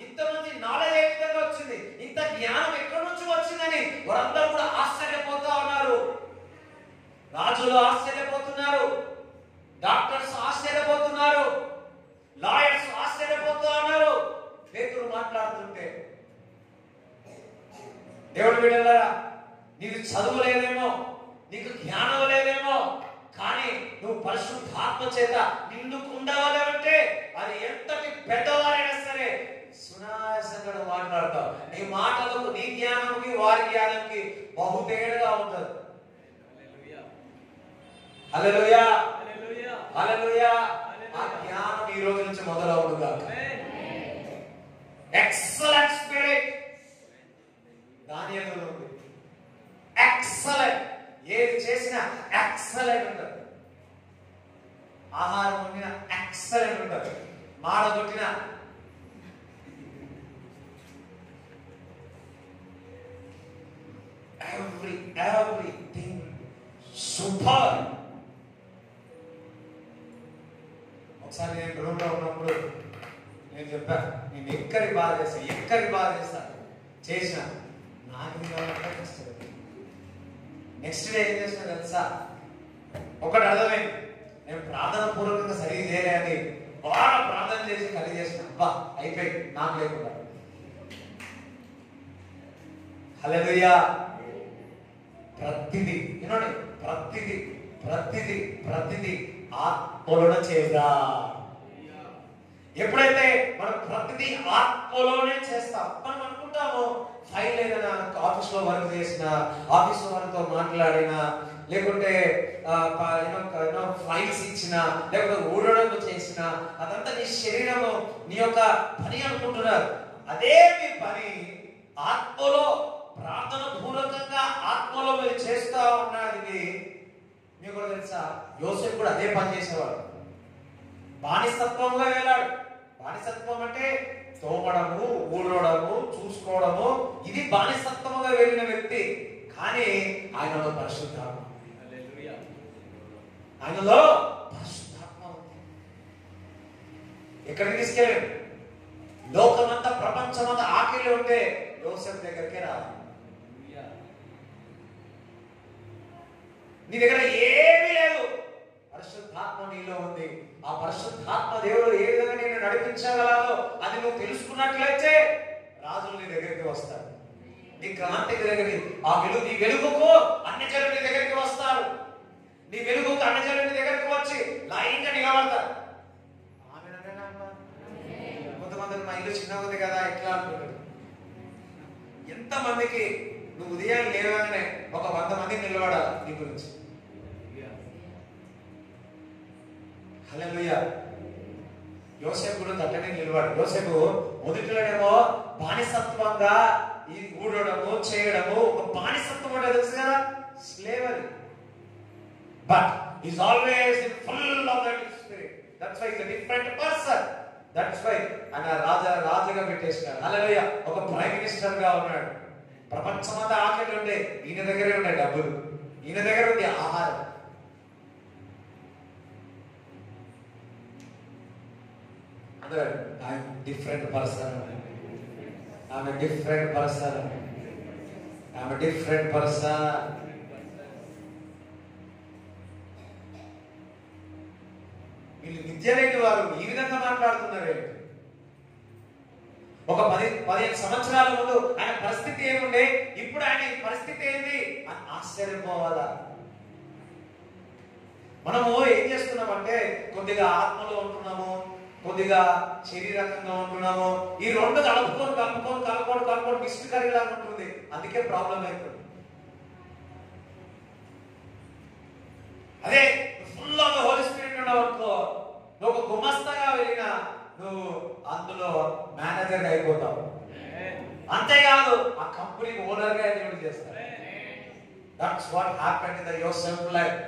ఇంతమంది నాలెడ్జ్ ఏ విధంగా వచ్చింది, ఇంత జ్ఞానం ఎక్కడి నుంచి వచ్చిందని వారందరూ కూడా ఆశ్చర్యపోతా ఉన్నారు. రాజులు ఆశ్చర్యపోతున్నారు, డాక్టర్స్ ఆశ్చర్యపోతున్నారు, లాయర్స్ ఆశ్చర్యపోతూ ఉన్నారు పేతురు మాట్లాడుతుంటే. దేవుడు బిడ్డలారా, నీకు చదువు లేదేమో, నీకు జ్ఞానం లేదేమో, కానీ నువ్వు పరిశుద్ధాత్మ చేత నిన్నుకు ఉండవాలంటే అది ఎంతటి పెద్దవారైనా సరే సునాయాసంగా మాట్లాడతావు. నీ మాటలకు, నీ జ్ఞానంకి వారి జ్ఞానంకి బహుతేడుగా ఉంటుంది. హల్లెలూయా, హల్లెలూయా. ఆ జ్ఞానం ఈ రోజు నుంచి మొదలవునుగా. ఎక్సలెంట్ స్పిరిట్ దానియేలులో ఉంది. ఎక్సలెంట్, ఏది చేసినా ఎక్సలెంట్ ఉంటుంది. ఆహారం వండిన ఎక్సలెంట్ ఉంటుంది. మాడగొట్టిన everything సూపర్. ఒకసారి నేను రూమ్ లో ఉన్నప్పుడు నేను చెప్పాను, నేను ఎక్కడి బాధ చేస్తా చేసిన నాకు కష్టం. నెక్స్ట్ డే ఏం చేసిన తెలుసా? ఒకటి అర్థమైంది, నేను ప్రార్థన పూర్వకంగా సరిగ్గా చేయలేని బాగా ప్రార్థన చేసి కలిగి చేసిన అబ్బా అయిపోయింది నాకు లేకుండా. హల్లెలూయా. ప్రతిదీ వినండి, ప్రతిదీ ఆత్మలోనే చేద్దా. ఎప్పుడైతే మనం ప్రతిదీ ఆత్మలోనే చేస్తాం, మనం అనుకుంటాము ఫైల్ ఏదైనా ఆఫీస్లో వర్క్ చేసిన, ఆఫీస్లో వాళ్ళతో మాట్లాడినా, లేకుంటే ఫైల్స్ ఇచ్చిన, లేకపోతే ఊడడం చేసిన, అదంతా నీ శరీరము, నీ యొక్క పని అనుకుంటున్నారు. అదే మీ పని ఆత్మలో ప్రార్థన పూర్వకంగా ఆత్మలో మీరు చేస్తా ఉన్నది. మీకు కూడా తెలుసా, యోసేపు కూడా అదే పని చేసేవాడు. బానిసత్వంగా వెళ్ళాడు. బానిసత్వం అంటే తోమడము, ఊడడము, చూసుకోవడము, ఇది బానిసత్వంగా వెళ్ళిన వ్యక్తి. కానీ ఆయనలో పరిశుద్ధాత్మ, ఆయనలో పరిశుద్ధాత్మ ఉంది. ఎక్కడికి తీసుకెళ్ళాడు? లోకమంతా, ప్రపంచమంతా ఆకలి ఉంటే యోసేపు దగ్గరికే రాదు. నీ దగ్గర ఏమీ లేదు, పరిశుద్ధాత్మ నీలో ఉంది. ఆ పరిశుద్ధాత్మ దేవుడు ఏ విధంగా నేను నడిపించగలదో అది నువ్వు తెలుసుకున్నట్లయితే రాజులు నీ దగ్గరికి వస్తారు. నీ క్రాంతికి దగ్గరికి, ఆ వెలుగు, నీ వెలుగుకు అన్ని జనులు నీ దగ్గరికి వస్తారు. నీ వెలుగుకు అన్ని జనులు నీ దగ్గరికి వచ్చి లైన్ గా నిలబడతారు. కొంతమంది మా ఇల్లు చిన్నగా ఉంది కదా ఎట్లా అంటున్నారు. ఎంతమందికి నువ్వు ఉదయం లేవగానే ఒక 100 మందికి నిలబడాలి నీ గురించి. హల్లెలూయా. యోసేపు కూడా అట్టనే నిలబడు. యోసేపు మొదటిలోనేమో బానిసత్వంగా ఈ ఊడడము, చేయడము, ఒక బానిసత్వం అంటే తెలుసు కదా, slavery. But is always full of that spirit. That's why is a different person. That's why ఆయన రాజుగా పెట్టేసినాడు. హల్లెలూయా. ఒక ప్రైమ్ మినిస్టర్ గా ఉన్నాడు. ప్రపంచమంతా ఆకలి ఉండే, ఈయన దగ్గరే ఉన్నాయి డబ్బులు, ఈయన దగ్గర ఉంది ఆహారం. I'm different person. I'm a different person. I'm a different person. వీళ్ళు విద్య లేని వారు ఈ విధంగా మాట్లాడుతున్నారు. ఒక 15 సంవత్సరాల ముందు ఆయన పరిస్థితి ఏముండే, ఇప్పుడు ఆయన పరిస్థితి ఏంది అని ఆశ్చర్యపోవాలా? మనము ఏం చేస్తున్నామంటే కొద్దిగా ఆత్మలో ఉంటున్నాము, కొద్దిగా శరీరకంగా ఉంటున్నాము. ఈ రెండు కలుపుకొని మిస్ట్ కర్రీలా ఉంటుంది. అందుకే ప్రాబ్లం అవుతుంది. అదే ఫుల్ ఆఫ్ హోలీ స్పిరిట్ ఉన్నావు అనుకో, నువ్వు ఒక గుమస్తాగా వెళ్ళినా నువ్వు అందులో మేనేజర్ అయిపోతావు. అంతేకాదు ఆ కంపెనీకి ఓనర్ గా దేవుడు చేస్తాడు. That's what happened in the Yosef life.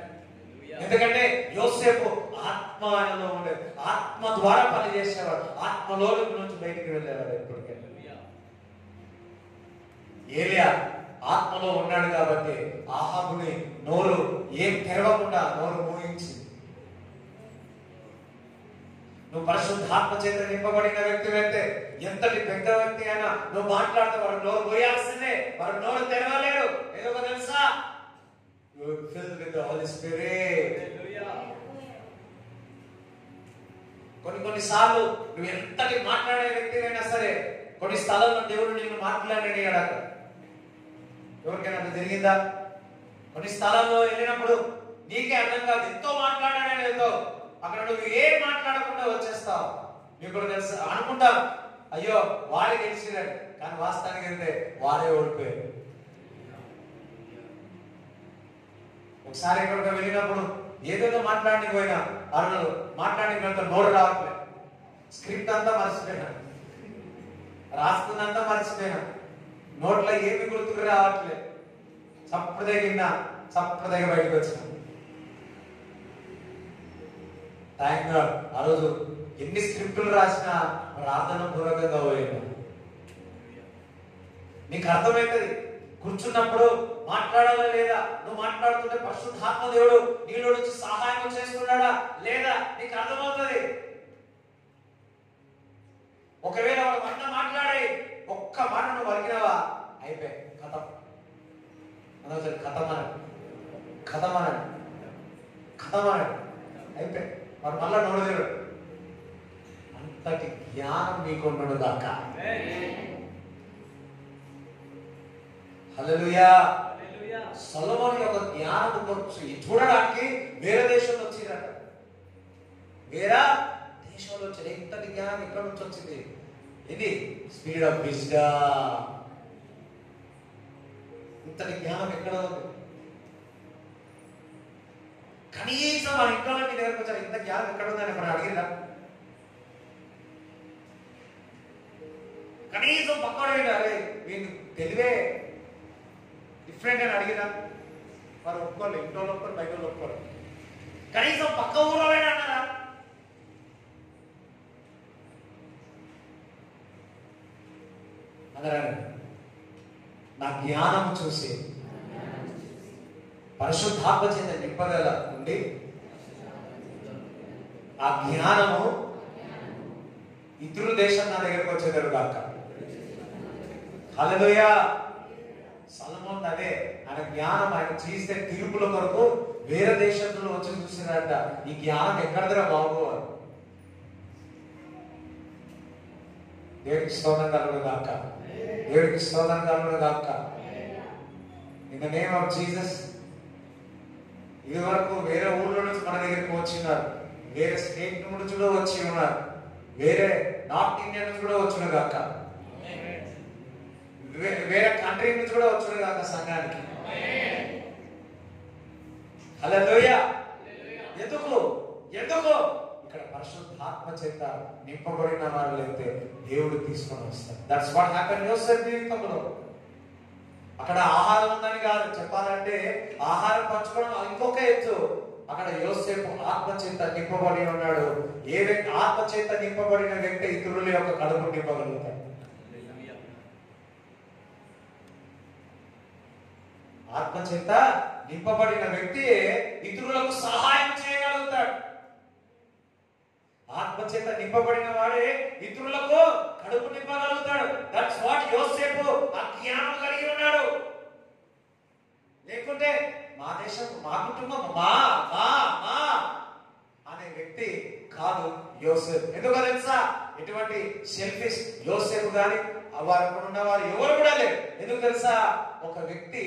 ఎందుకంటే యోసేపు ఆత్మలో ఉండే, ఆత్మ ద్వారా పని చేసేవాడు, ఆత్మలో నుంచి బయటికి వెళ్ళేవాడు. ఎప్పటికే ఏలియా ఆత్మలో ఉన్నాడు కాబట్టి ఆహాబుని నోరు ఏం తెరవకుండా నోరు మూయించి, నువ్వు పరిశుద్ధాత్మ చేత నింపబడిన వ్యక్తి అయితే ఎంతటి పెద్ద వ్యక్తి అయినా నువ్వు మాట్లాడితే వాడు నోరు పోయాల్సిందే, వాడు నోరు తెరవలేడు. ఏదో తెలుసా, you are filled with the Holy Spirit. కొన్నిసార్లు నువ్వు ఎంతటి మాట్లాడే వ్యక్తి అయినా సరే కొన్ని స్థలాల్లో దేవుడు నిన్ను మాట్లాడేయడాక. ఎవరికైనా జరిగిందా? కొన్ని స్థలాల్లో వెళ్ళినప్పుడు నీకే అర్థం కాదు, ఎంతో మాట్లాడాడేదో అక్కడ నువ్వు ఏం మాట్లాడకుండా వచ్చేస్తావు. నీకు కూడా తెలుసు అనుకుంటాం, అయ్యో వాడే గెలిచినాడు, కానీ వాస్తవానికి అయితే వాడే ఓడిపోయాడు. ఒకసారి ఎక్కడికి వెళ్ళినప్పుడు ఏదేదో మాట్లాడడానికి పోయినా అరుణులు మాట్లాడినంత నోరు రావట్లే, స్క్రిప్ట్ అంతా మర్చిపోయినా, రాస్తుందంతా మర్చిపోయినా, నోట్లో ఏమి గుర్తుకు రావట్లే, చప్పదగ బయటకు వచ్చిన. థ్యాంక్ గాడ్ ఆ రోజు ఎన్ని స్క్రిప్టులు రాసినా ప్రార్థన పూర్వకంగా పోయినా. నీకు అర్థమవుతుంది కూర్చున్నప్పుడు మాట్లాడాలా లేదా, నువ్వు మాట్లాడుతుంటే పరిశుద్ధాత్మ దేవుడు నీలో నుంచి సహాయం చేస్తున్నాడా లేదా నీకు అర్థమవుతుంది. ఒకవేళ వాడు మాట మాట్లాడి ఒక్క మాట నువ్వు వలికినావా, అయిపోయి కథం కథమనండి అయిపోయి వాడు మళ్ళా నోడలేడు. అంతటి జ్ఞానం నీకున్నాడు దాక. హల్లెలూయా. సొలొమోను యొక్క జ్ఞానం చూడడానికి వేరే దేశంలో వచ్చిందట, వేరే దేశంలో వచ్చింది. ఇంతటి జ్ఞానం ఎక్కడ నుంచి వచ్చింది? ఇది స్పీడ్ ఆఫ్ విజ్డమ్. ఇంతటి జ్ఞానం ఎక్కడ ఉంది? కనీసం ఆ ఇంట్లో మీ దగ్గరకు వచ్చారు, ఇంత జ్ఞానం ఎక్కడ ఉందని ఎప్పుడు అడిగిరా? కనీసం పక్కన అరే వీళ్ళు తెలివే డిఫరెంట్ అని అడిగినా వారు ఒప్పుకోవాలి. ఇంట్లో ఒప్పుకోరు, బయట ఒప్పుకోరు. కనీసం పక్క ఊరో అన్నారా? అందరూ నా జ్ఞానం చూసి పరిశుద్ధాత్మ చేత నింపగల ఉండి ఆ జ్ఞానము ఇతరు దేశం నా దగ్గరకు వచ్చేదారు కాక. హల్లెలూయా. సొలొమోను అదే ఆయన జ్ఞానం ఆయన చేస్తే తీర్పుల కొరకు వేరే దేశంలో వచ్చి చూసినట్ట. ఈ జ్ఞానం ఎక్కడదరా బాబు? దేవుడికి స్తోత్రం కలుగును గాక. దేవుడికి స్తోత్రం కలుగును గాక. In the name of Jesus. ఇది వరకు వేరే ఊళ్ళో నుంచి మన దగ్గరికి వచ్చినారు, వేరే స్టేట్ నుంచి కూడా వచ్చి ఉన్నారు, వేరే నార్త్ ఇండియా నుంచి కూడా వచ్చిన గాక, వేరే కంట్రీ నుంచి కూడా వచ్చిన గాక సంఘానికి. హల్లెలూయా. ఎందుకు ఇక్కడ పరిశుద్ధాత్మ చేత నింపబడిన వాళ్ళు అయితే దేవుడు తీసుకొని వస్తారు. దట్స్ వాట్ హ్యాపెన్ యోసేఫ్ జీవితంలో. అక్కడ ఆహారం ఉందని కాదు, చెప్పాలంటే ఆహారం పంచుకోవడం ఇంకొక ఎత్తు. అక్కడ యోసేపు ఆత్మ చేత నింపబడి ఉన్నాడు. ఏ వ్యక్తి ఆత్మ చేత నింపబడిన వ్యక్తి ఇతరుల యొక్క కడుపు నింపగలుగుతాడు. ఆత్మ చేత నింపబడిన వ్యక్తి ఇతరులకు సహాయం చేయగలుగుతాడు. ఆత్మ చేత నింపబడిన వాడే ఇతరులకు కడుపు నింపగలుగుతాడు. దట్స్ వాట్ యోసేపు ఆ జ్ఞానం కలిగి ఉన్నాడు. లేకుంటే మా దేశం, మా కుటుంబం, మా మా మా అనే వ్యక్తి కాదు యోసేపు. ఎందుకో తెలుసా? ఎటువంటి సెల్ఫిష్ యోసేపు గాని వారు ఉన్న వారు ఎవరు కూడా లేరు. ఎందుకు తెలుసా? ఒక వ్యక్తి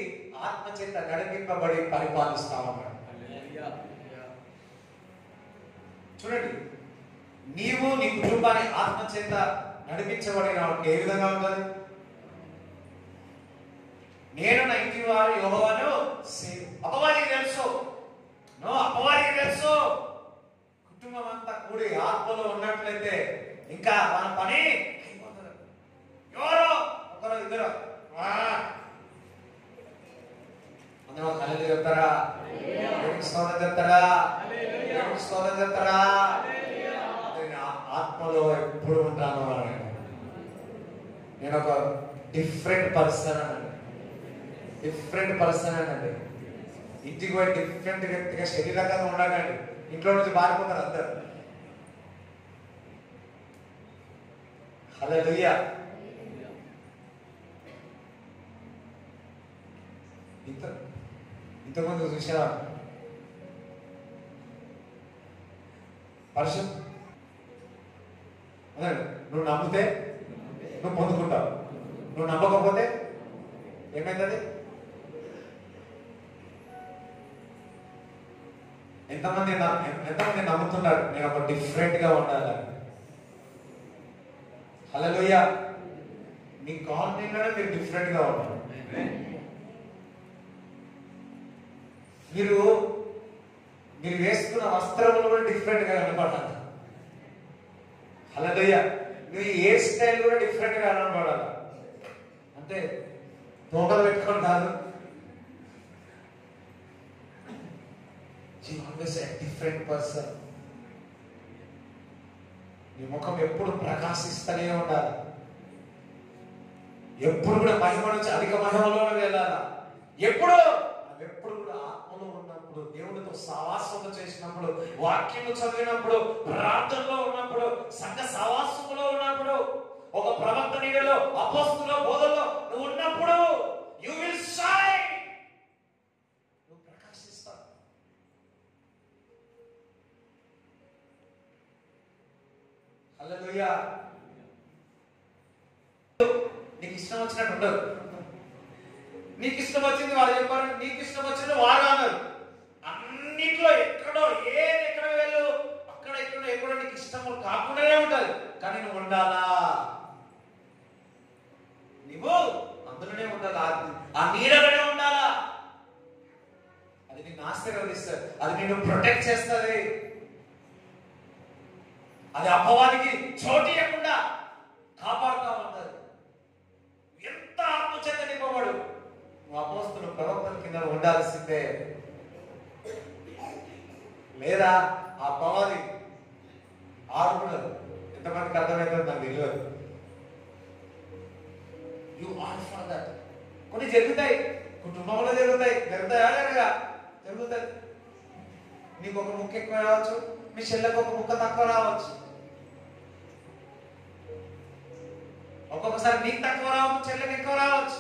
ఆత్మచేత నడిపింపబడి పరిపాలిస్తా ఉన్నాడు. చూడండి, నీవు నీ కుటుంబాన్ని ఆత్మచేత నడిపించబడిన ఏ విధంగా ఉంటుంది? నేను నా ఇంటి వారు యెహోవాను అపవాదికి తెలుసు, అపవాదికి తెలుసు. కుటుంబం అంతా కూడి ఆత్మలో ఉన్నట్లయితే ఇంకా మన పని అయిపోతుంది. ఎవరో ఒకరు ఇద్దరు అందరూ హల్లెలూయా చెప్తారా? స్తోత్రం చెప్తారా? స్తోత్రం చెప్తారా? ఆత్మలో ఎప్పుడు ఉంటాను. నేను ఒక డిఫరెంట్ పర్సన్ అనండి. ఇంటికి పోయి డిఫరెంట్ వ్యక్తిగా శరీరంగా ఉండాలండి. ఇంట్లో నుంచి మారిపోతారు అందరు. హల్లెలూయా. ఇంతకుముందు చూసావా పరిశుద్ధ? నువ్వు నమ్మితే నువ్వు పొందుకుంటావు, నువ్వు నమ్మకపోతే ఏమైంది? ఎంతమంది నమ్ముతున్నారు నేను ఒక డిఫరెంట్ గా ఉండాలని? హల్లెలూయా. మీ కాలనీలోనే మీరు డిఫరెంట్ గా ఉండాలి. మీరు వేసుకున్న వస్త్రములు కూడా డిఫరెంట్ గా కనపడాలి. హల్లెలూయా. నువ్వు ఏ స్టైల్ కూడా డిఫరెంట్ గా కనపడాలి. అంటే తోటలు పెట్టుకొని కాదు. You always a different person. నీ ముఖం ఎప్పుడు ప్రకాశిస్తూనే ఉండాలి. ఎప్పుడు కూడా మహిమ నుంచి అధిక మహిమలోనే వెళ్ళాలి. ఎప్పుడు కూడా ఆత్మలో ఉన్నప్పుడు, దేవుడితో సహవాసము చేసినప్పుడు, వాక్యము చదివినప్పుడు, ప్రార్థనలో ఉన్నప్పుడు, సంఘ సహవాసములో ఉన్నప్పుడు, ఒక ప్రవక్త నీడలో, అపోస్తుల బోధలో నువ్వు ఉన్నప్పుడు you will shine. నువ్వు ప్రకాశిస్తావు. హల్లెలూయా. నీకు ఇష్టం వచ్చినట్టు ఉండదు. నీకు ఇష్టం వచ్చింది వారు చెప్పారు, నీకు ఇష్టం వచ్చింది వారు అన్నారు. అన్నిట్లో ఎక్కడో ఎక్కడ వెళ్ళు, అక్కడ ఎక్కడో నీకు ఇష్టం కాకుండానే ఉంటది. కానీ నువ్వు ఉండాలా? నువ్వు అందులోనే ఉండాలా? ఆ నీడలోనే ఉండాలా? అది నిన్ను ఆశీర్వదిస్తుంది, అది నిన్ను ప్రొటెక్ట్ చేస్తుంది, అది అపవాదికి చోటు ఇవ్వకుండా కాపాడుతూ ఉంటుంది. ఎంత ఆత్మచేత నింపబడు. నువ్వు అపోస్తులు ప్రవక్తల కింద ఉండాల్సిందే. లేదా ఆ అపవాది ఆడుకున్నది. ఎంతమందికి అర్థమవుతుంది నాకు తెలియదు. You are for that. కొన్ని జరుగుతాయి, కుటుంబంలో జరుగుతాయా? జరుగుతాయి. నీకు ఒక ముక్క ఎక్కువ రావచ్చు, మీ చెల్లెకు ఒక ముక్క తక్కువ రావచ్చు. ఒక్కొక్కసారి నీకు తక్కువ రావచ్చు, చెల్లెకి ఎక్కువ రావచ్చు.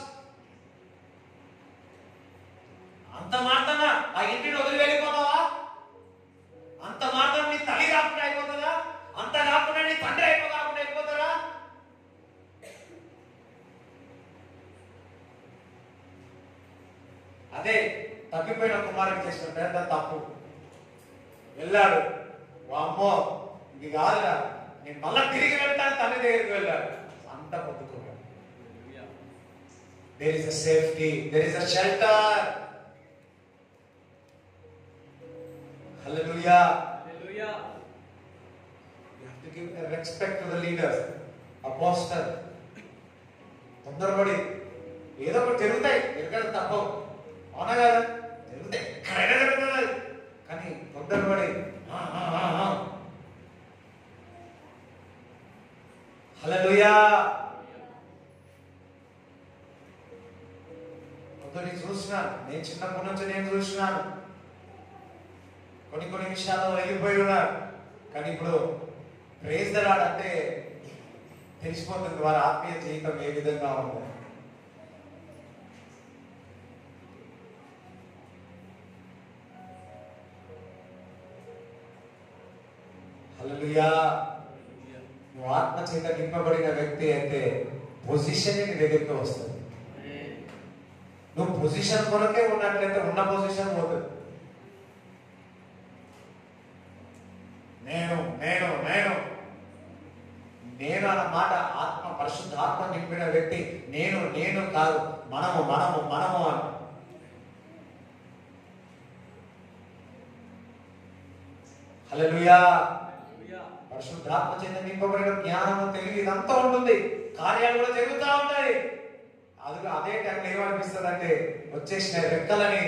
అంత మాత్రాన ఆ ఇంటిని వదిలి వెళ్ళిపోతావా? అంత మాత్రం నీ తల్లి కాకుండా అయిపోతుందా? అంత కాకుండా నీ తండ్రి కాకుండా అయిపోతారా? అదే తప్పిపోయిన కుమారుడు చేసిన పెద్ద తప్పు. వెళ్ళాడు, అమ్మో ఇది కాదురా, నేను మళ్ళా తిరిగి వెళ్తాను తల్లి దగ్గరికి వెళ్ళాడు. అంత పొద్దుకోడు. There is a safety, there is a shelter. Hallelujah. Hallelujah. You have to give a respect to the leaders. Apostle. తొందరపడి ఏదో ఒకటి జరుగుతాయి, ఎక్కడ తప్పవు. అవునా కదా? జరుగుతాయి, ఎక్కడైనా జరుగుతుంది. కానీ తొందరపడి హల్లెలూయా. కొందరిని చూసినాను, నేను చిన్నప్పటి నుంచి నేను చూసినాను. కొన్ని విషయాల్లో వెళ్ళిపోయి ఉన్నారు. కానీ ఇప్పుడు ప్రైజ్ ది లార్డ్ అంటే తెలిసిపోతుంది వారి ఆత్మీయ జీవితం ఏ విధంగా ఉందో. హల్లెలూయా. నువ్వు ఆత్మ చేత నింపబడిన వ్యక్తి అయితే పొజిషన్ నీ దగ్గరికి వస్తుంది. నువ్వు పొజిషన్ కొరకే ఉన్నట్లయితే ఉన్న పొజిషన్ పోతుంది. నేను నేను నేను నేను అన్న మాట ఆత్మ పరిశుద్ధ ఆత్మ నింపిన వ్యక్తి నేను నేను కాదు, మనము మనము మనము అని. హల్లెలూయా. పరిశుద్ధాత్మ చేత నింపబడిన జ్ఞానము, తెలివి ఇదంతా ఉంటుంది, కార్యాలు కూడా జరుగుతూ ఉంటాయి. అదే టైంలో ఏమనిపిస్తుంది అంటే వచ్చేసిన రెక్కలని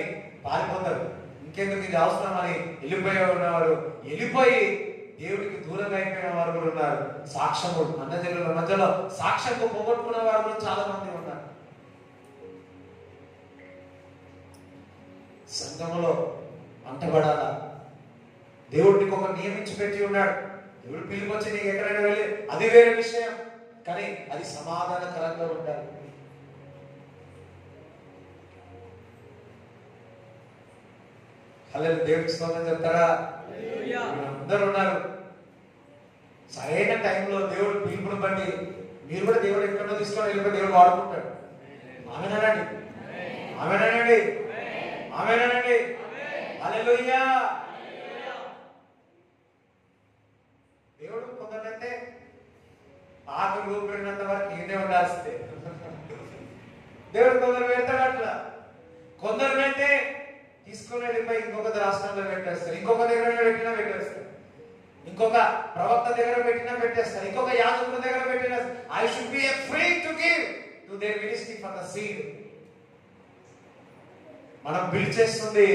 పారిపోతారు. ఇంకెందుకు ఇది అవసరం అని వెళ్ళిపోయే ఉన్నవారు, వెళ్ళిపోయి దేవుడికి దూరంగా అయిపోయిన వారు కూడా ఉన్నారు. సాక్ష్యము అన్నజనుల మధ్యలో సాక్ష్యము పోగొట్టుకున్న వారు కూడా చాలా మంది ఉన్నారు. సంఘములో అంటబడాలా, దేవుడికి ఒక నియమించి పెట్టి ఉన్నాడు. దేవుడు పిలుపొచ్చి నీకు ఎక్కడైనా వెళ్ళి అది వేరే విషయం, కానీ అది సమాధానకరంగా ఉండాలి. హల్లెలూయా. దేవుడికి స్తోత్రం చెప్తారా? అందరూ ఉన్నారు. సరైన టైంలో దేవుడు పిలుపుని బట్టి మీరు కూడా దేవుడు ఎక్కడో తీసుకొని వెళ్ళిపోయి దేవుడు వాడుకుంటాడు. ఆమేనండి, ఆమేనండి, ఆమేనండి. హల్లెలూయా. దేవుడు కొందరంటే ఆకులు ఊపిరినంత వరకు ఈయనే ఉండాల్సిందే. దేవుడు కొందరు పెడతాడు అట్లా. కొందరు అంటే తీసుకుని వెళ్ళిపోయి ఇంకొక రాష్ట్రంలో పెట్టేస్తారు, ఇంకొక దగ్గర పెట్టినా పెట్టేస్తారు, ఇంకొక ప్రవక్త దగ్గర పెట్టినా పెట్టేస్తారు, ఇంకొక యాజకుల దగ్గర పెట్టినా. I should be free to give to their ministry for the seed. మనం పిలిచేస్తుంది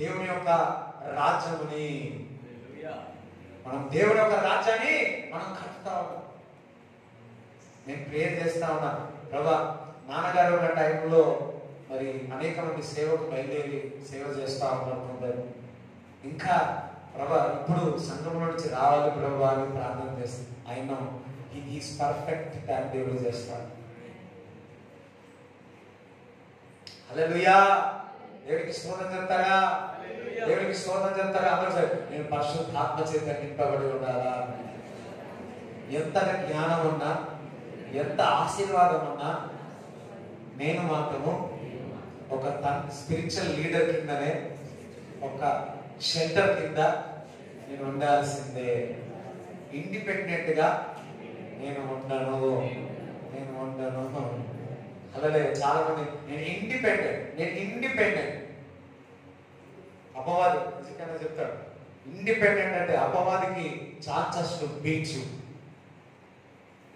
దేవుని యొక్క రాజ్యముని. మనం దేవుని యొక్క రాజ్యాన్ని మనం కట్టుతా ఉన్నాం. నేను ప్రేయర్ చేస్తా ఉన్నాను, ప్రభా నాన్నగారు ఉన్న టైంలో మరి అనేక మంది సేవకు బయలుదేరి సేవ చేస్తా ఉన్నారు. ఇంకా ప్రభా ఇప్పుడు సంఘంలో నుంచి రావాలి ప్రభా అని ప్రార్థన చేస్తాను. ఆయన ఈజ్ పర్ఫెక్ట్ టైం టేబుల్ చేస్తాడు. హల్లెలూయా. దేవుడికి స్తోత్రం చెప్తారా? దేవుడికి స్తోత్రం చెప్తారా? అందరూ నేను పరిశుద్ధాత్మ చేత నింపబడి ఉండాలా. ఎంత జ్ఞానం ఉన్నా, ఎంత ఆశీర్వాదం ఉన్నా, నేను మాత్రము ఒక స్పిరిచువల్ లీడర్ కిందనే, ఒక షెల్టర్ కింద నేను ఉండాల్సిందే. ఇండిపెండెంట్ గా నేను ఉండను. అలాగే చాలా మంది నేను ఇండిపెండెంట్. అపవాది నిజంగా చెప్తాడు, ఇండిపెండెంట్ అంటే అపవాదికి chances to beat you,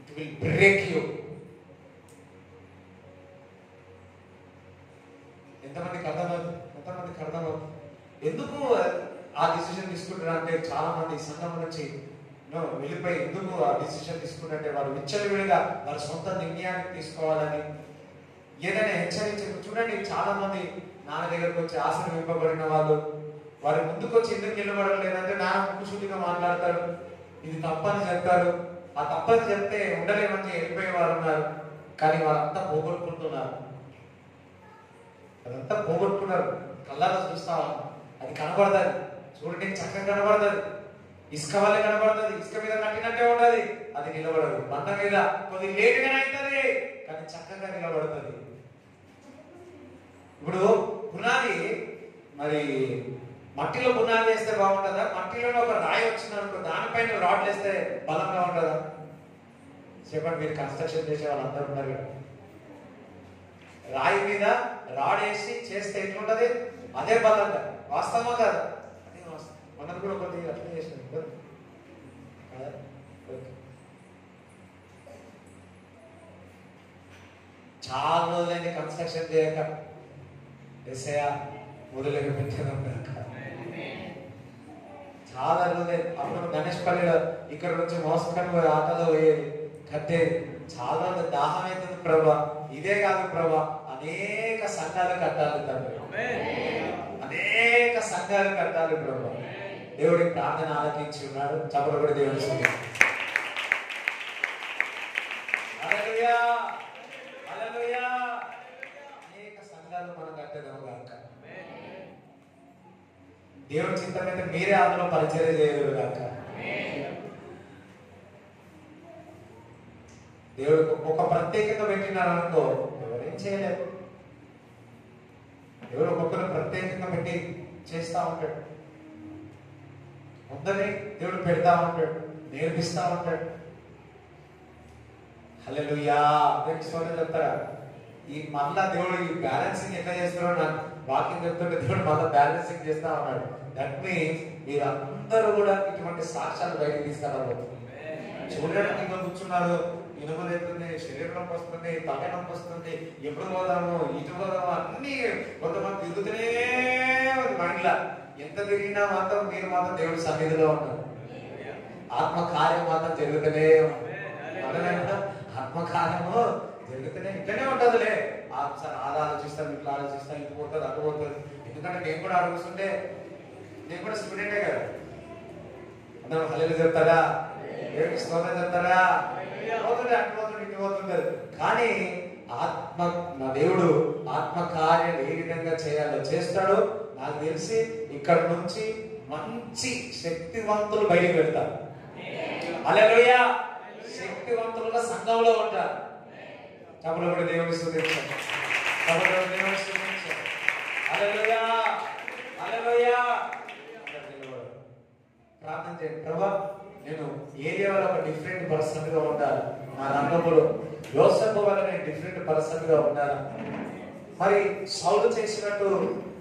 it will break you. ఎంతమందికి అర్థమవుతుంది? ఎందుకు ఆ డిసిషన్ తీసుకుంటారు అంటే చాలా మంది సంఘం నుంచి వెళ్ళిపోయి ఎందుకు ఆ డిసిషన్ తీసుకుంటే వాళ్ళు విచ్చలవిడిగా వాళ్ళ సొంత నిర్ణయానికి తీసుకోవాలని ఏదైనా హెచ్చరించి. చూడండి, చాలా మంది నాన్న దగ్గరకు వచ్చి ఆశ్రమింపబడిన వాళ్ళు వారి ముందుకు వచ్చి ఎందుకు నిలబడడం లేదంటే నాన్న ముక్కుసూటిగా మాట్లాడతారు, ఇది తప్పని చెప్తారు. ఆ తప్పని చెప్తే ఉండలేమని వెళ్ళిపోయే వారు ఉన్నారు. కానీ వాళ్ళంతా పోగొట్టుకుంటున్నారు, అదంతా పోగొట్టుకున్నారు. కళ్ళలో చూస్తా అది కనబడుతుంది, చూడండి చక్కగా కనబడుతుంది, ఇసుక వల్లే కనబడుతుంది, ఇసుక మీద కట్టినట్టే ఉంటది, అది నిలబడదు. బండ మీద కొద్ది లేటుగానే అవుతుంది కానీ చక్కగా నిలబడుతుంది. ఇప్పుడు పునాది మరి మట్టిలో పునాది వేస్తే బాగుంటుందా? మట్టిలోనే ఒక రాయి వచ్చిందనుకో దానిపైన రాడ్లు వేస్తే బలంగా ఉంటుందా? చెప్పండి, మీరు కన్స్ట్రక్షన్ చేసే వాళ్ళందరూ ఉన్నారు కదా, రాయి మీద రాడ్ వేసి చేస్తే ఎట్లుంటది? అదే బలంగా. వాస్తవమా కాదు? అదే వాస్తవం. మనకు కూడా ఒకటి అర్థం చేసినాం కదా. చాలా రోజులైంది కన్స్ట్రక్షన్ చేయక, ఎస్ఐయా మొదలుగా పెట్టాను. చాలా రోజులైంది. అప్పుడు గణేష్ పల్లిలో ఇక్కడ నుంచి మోసకని ఆటలో పోయేది, కట్టేది. చాలా రోజులు దాహం అవుతుంది ప్రభా. ఇదే కాదు ప్రభా, అనేక సంఘాలు కట్టాలి తండ్రి, అనేక సంఘాలు కట్టాలి ప్రభా. దేవుడి ప్రార్థన ఆలకించి ఉన్నాడు. చప్పట్లు కూడా దేవుడి అనేక సంఘాలు మనం కట్టేదేమో కాక, దేవుడి చిత్తమైతే మీరే అందులో పరిచయం చేయగలరు కాక. ప్రత్యేకంగా పెట్టినారనుకో ఎవరేం చేయలేరు. ఎవరు ఒక్కొక్కరు ప్రత్యేకంగా పెట్టి చేస్తా ఉంటాడు. అందరినీ దేవుడు పెడతా ఉంటాడు, నేర్పిస్తా ఉంటాడు. హల్లెలూయా. చెప్తారా ఈ మళ్ళా దేవుడు ఈ బ్యాలెన్సింగ్ ఎట్లా చేస్తున్నాడో నాకు వాక్యం చెప్తుంటే దేవుడు మళ్ళీ బ్యాలెన్సింగ్ చేస్తా ఉన్నాడు. దట్ మీన్స్ మీరు అందరూ కూడా ఇటువంటి సాక్ష్యాలు బయటకు తీసుకురాబోతున్నారు. చూడడానికి ఇంకా కూర్చున్నారు, ఇనుమలేతుంది, శరీరం వస్తుంది, తగ్గడం వస్తుంది, ఎప్పుడు పోదాము, ఇటు పోదాము, అన్ని కొంతమంది తిరుగుతూనే మైండ్లా. ఎంత తిరిగినా మాత్రం మీరు మాత్రం దేవుడి సన్నిధిలో ఉన్నారు. ఆత్మకార్యం మాత్రం జరుగుతూనే ఆత్మకార్యము జరుగుతూనే ఇట్లనే ఉంటుందిలే. సార్ అది ఆలోచిస్తాం, ఇట్లా ఆలోచిస్తాం, ఇటు పోతుంది, అటు పోతుంది. ఎందుకంటే నేను కూడా అడుగుతుంటే నేను కూడా స్టూడెంటే కదా. అందరూ హల్లెలూయా చెప్తారా, దేవుడికి స్తోత్రం చెప్తారా? పోతుంది, అటు పోతుంది, ఇటు పోతుంది. కానీ ఆత్మ నా దేవుడు ఆత్మకార్యం ఏ విధంగా చేయాలో చేస్తాడు. నాకు తెలిసి ఇక్కడ నుంచి మంచి శక్తివంతులు బయటకు వెళ్తారు. హల్లెలూయా. శక్తివంతులుగా సంఘంలో ఉంటారు. కాబట్టి కూడా దేవుని స్తుతించాలి. హల్లెలూయా, హల్లెలూయా. ప్రార్థన చేయండి. ప్రభువా, నేను ఏరియాలో ఒక డిఫరెంట్ పర్సన్ గా ఉండాలి. నా రంగంలో యోసేపు వల్ల నేను డిఫరెంట్ పర్సన్ గా ఉండాలి. మరి సౌలు చేసినట్టు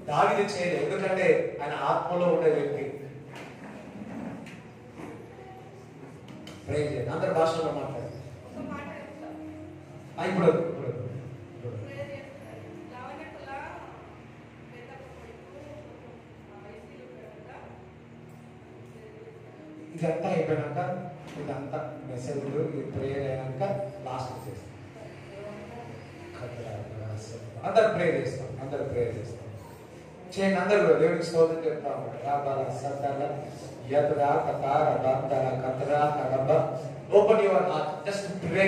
దావీదు చేయలేదు, ఎందుకంటే ఆయన ఆత్మలో ఉండే వ్యక్తి. ప్రేమ చేయండి. అందరి భాషలో మాట్లాడారు. ఇప్పుడు ఇదంతా అయిపోయాక ఇదంతా మెసేజ్లు ఈ ప్రేయర్ అయినాక లాస్ట్ చేస్తాం. అందరు ప్రేయర్ చేస్తాం, అందరు ప్రేయర్ చేస్తాం. చేయండి అందరు కూడా దేవుడికి స్తోత్రం చెప్తాం. Open your heart, just pray.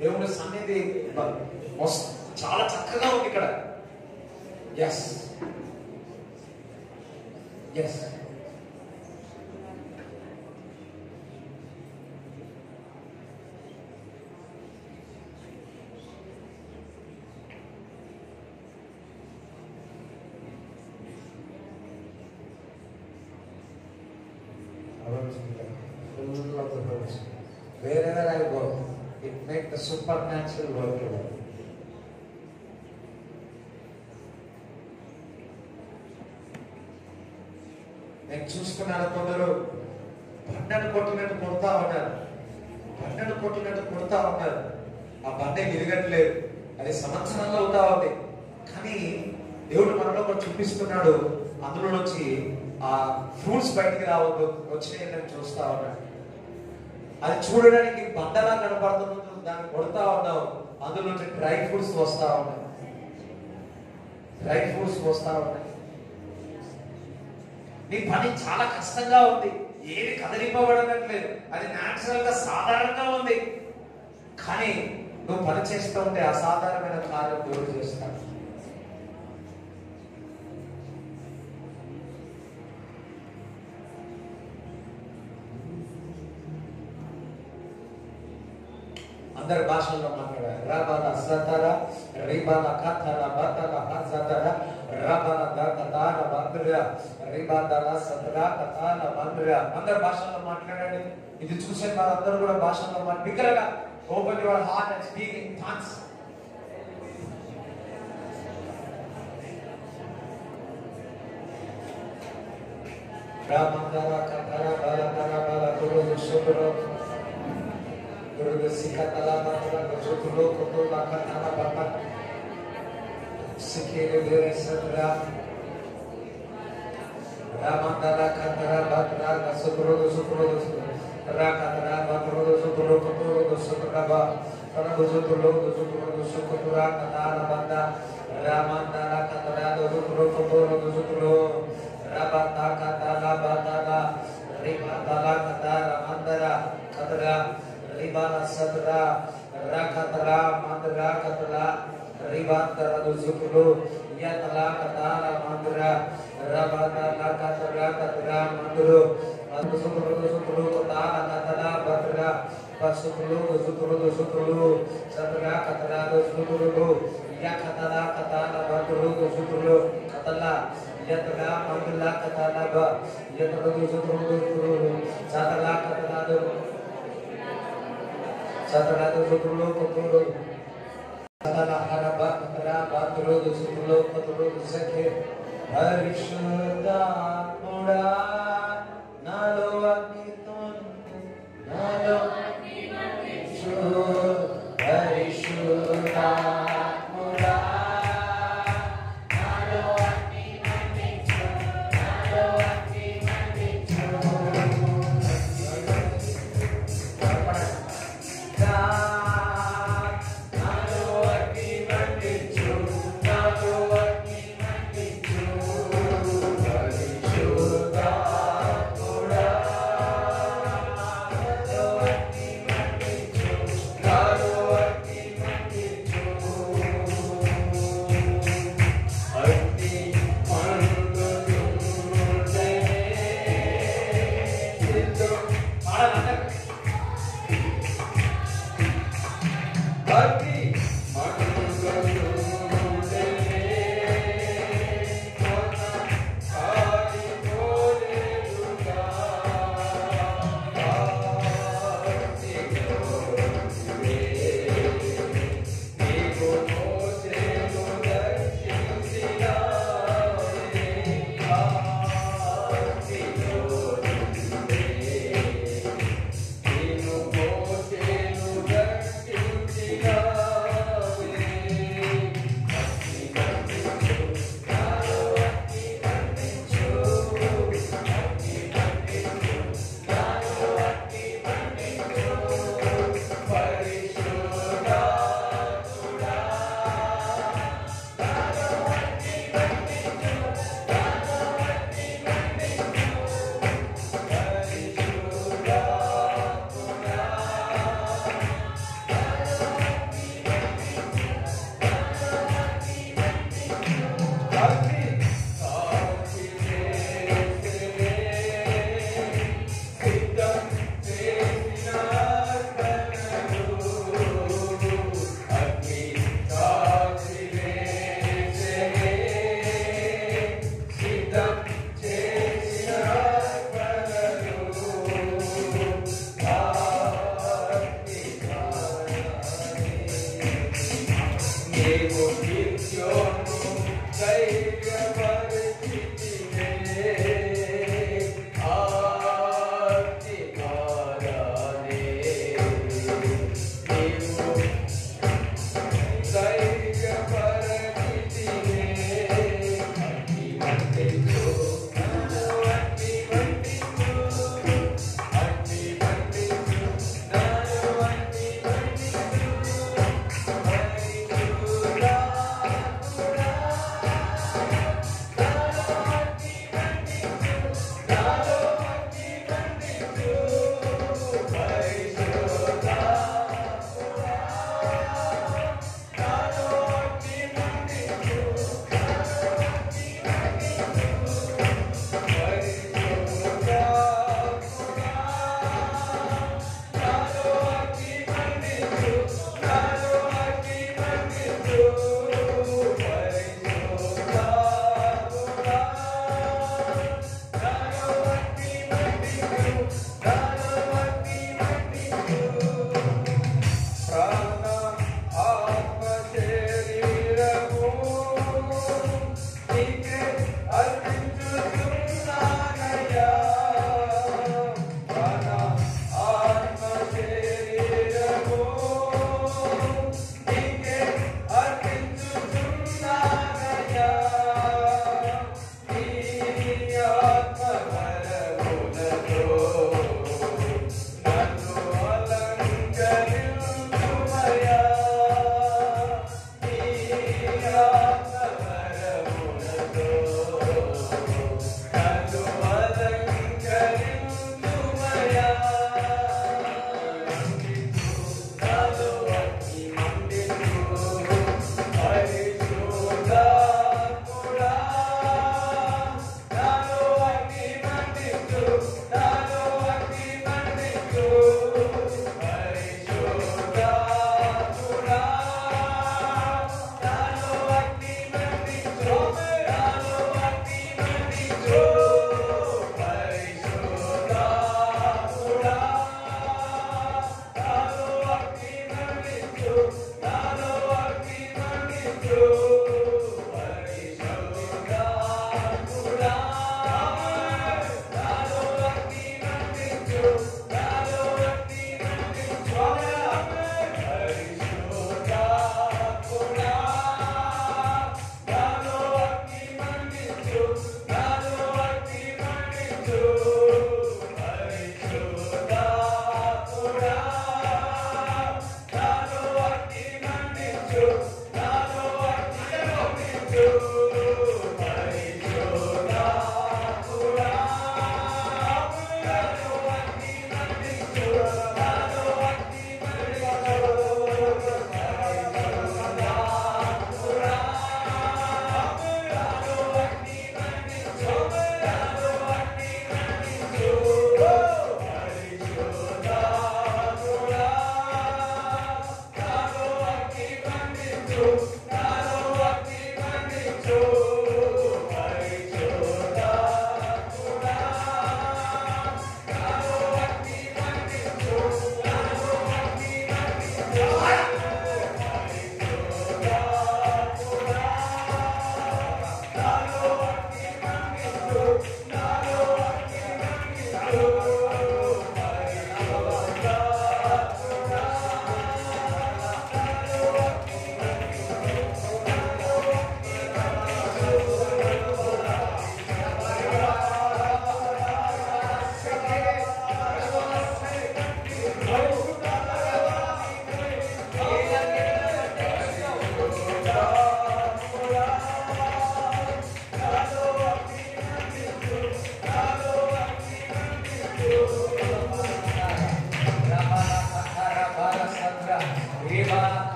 దేవుని సన్నిధి చాలా చక్కగా ఉంది ఇక్కడ. Yes yes wherever I go, it makes the supernatural work. నేను చూస్తున్నాను కొందరు బండను కొట్టినట్టు కొడతా ఉన్నారు, బండను కొట్టినట్టు కొడతా ఉన్నారు. ఆ బండ విరగట్లేదు, అది సంవత్సరాలు అవుతా ఉంది. కానీ దేవుడు మనలో ఒకటి చూపిస్తున్నాడు, అందులో నుంచి ఆ ఫ్రూట్స్ బయటికి రావద్దు, వచ్చినాయని చూస్తా ఉన్నాడు. అది చూడడానికి బండలా కనపడుతున్నట్టు దాన్ని కొడతా ఉన్నావు, అందులో నుంచి డ్రై ఫ్రూట్స్ వస్తా ఉన్నాయి, డ్రై ఫ్రూట్స్ వస్తా ఉన్నాయి. నీ పని చాలా కష్టంగా ఉంది, ఏది కదిలింపబడట్లేదు, అది న్యాచురల్ గా సాధారణంగా ఉంది. కానీ నువ్వు పని చేస్తూ ఉంటే అసాధారణమైన కార్యం దేవుడు చేస్తాడు. అందరి భాషల్లో మాట్లాడారు. రబాల సతర రిబాల కథర బతల హజతర రబాల దతర బంద్ర రిబాల సతర కథల బంద్ర. అందరి భాషల్లో మాట్లాడండి. ఇది చూసే వారందరూ కూడా భాషల్లో బిగ్గరగా open your heart and speak in thanks. రామందర కథర బల బల బల గురు శుక్ర Sikatala Batra Gajutulu Kutula Katana Batra Sikiri Vire Sadra Ramandala Katara Batra Gasuturu Suturu Rakatara Baturu Suturu Kuturu Sutrava Paraguzutulu Suturu Sukutura Katana Banda Ramandala Katara Suturu Kuturu Suturu Rabata Katala Batala Rimatala Katara Mandara Katara Ribana Sadra Rakatara Mandra Katala Ribantara Zukulu Yatala Katara Mandra Rabana Katara Katara Mandru Zukulu Katala Katala Batra Pasutulu, sutulu, sutulu, satara katara sutulu, ya katala katala batulu sutulu, katala yatra mandala katala ba, yatra sutulu sutulu, satara katala sutulu sutulu, katala haraba katara batulu sutulu sutulu sakhe, Harishuddha Mura Nalo Akitun Nalo Harishuddha Mura Nalo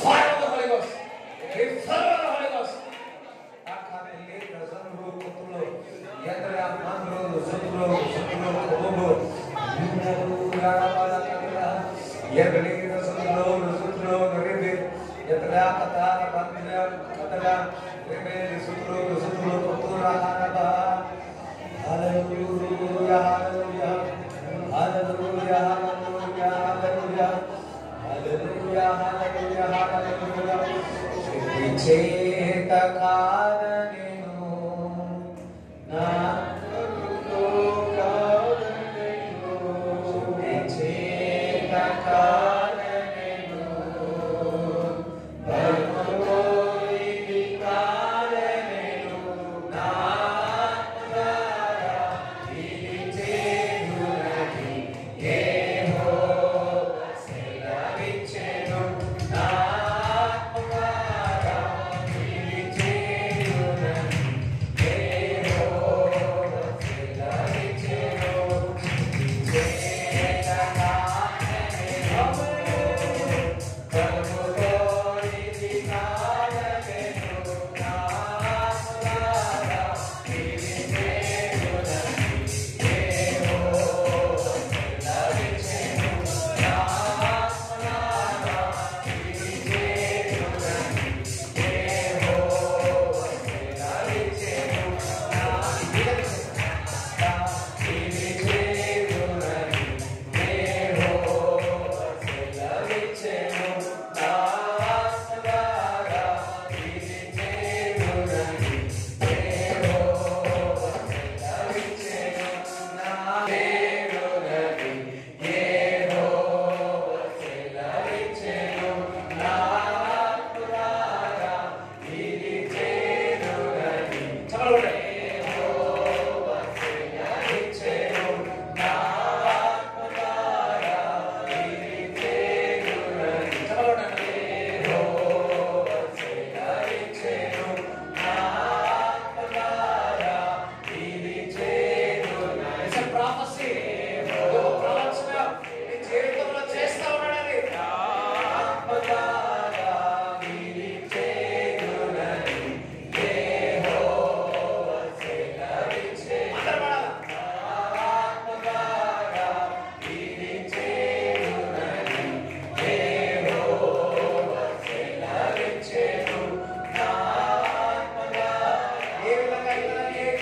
Fire of the Holy Ghost. Fire of the Holy Ghost. Cheetah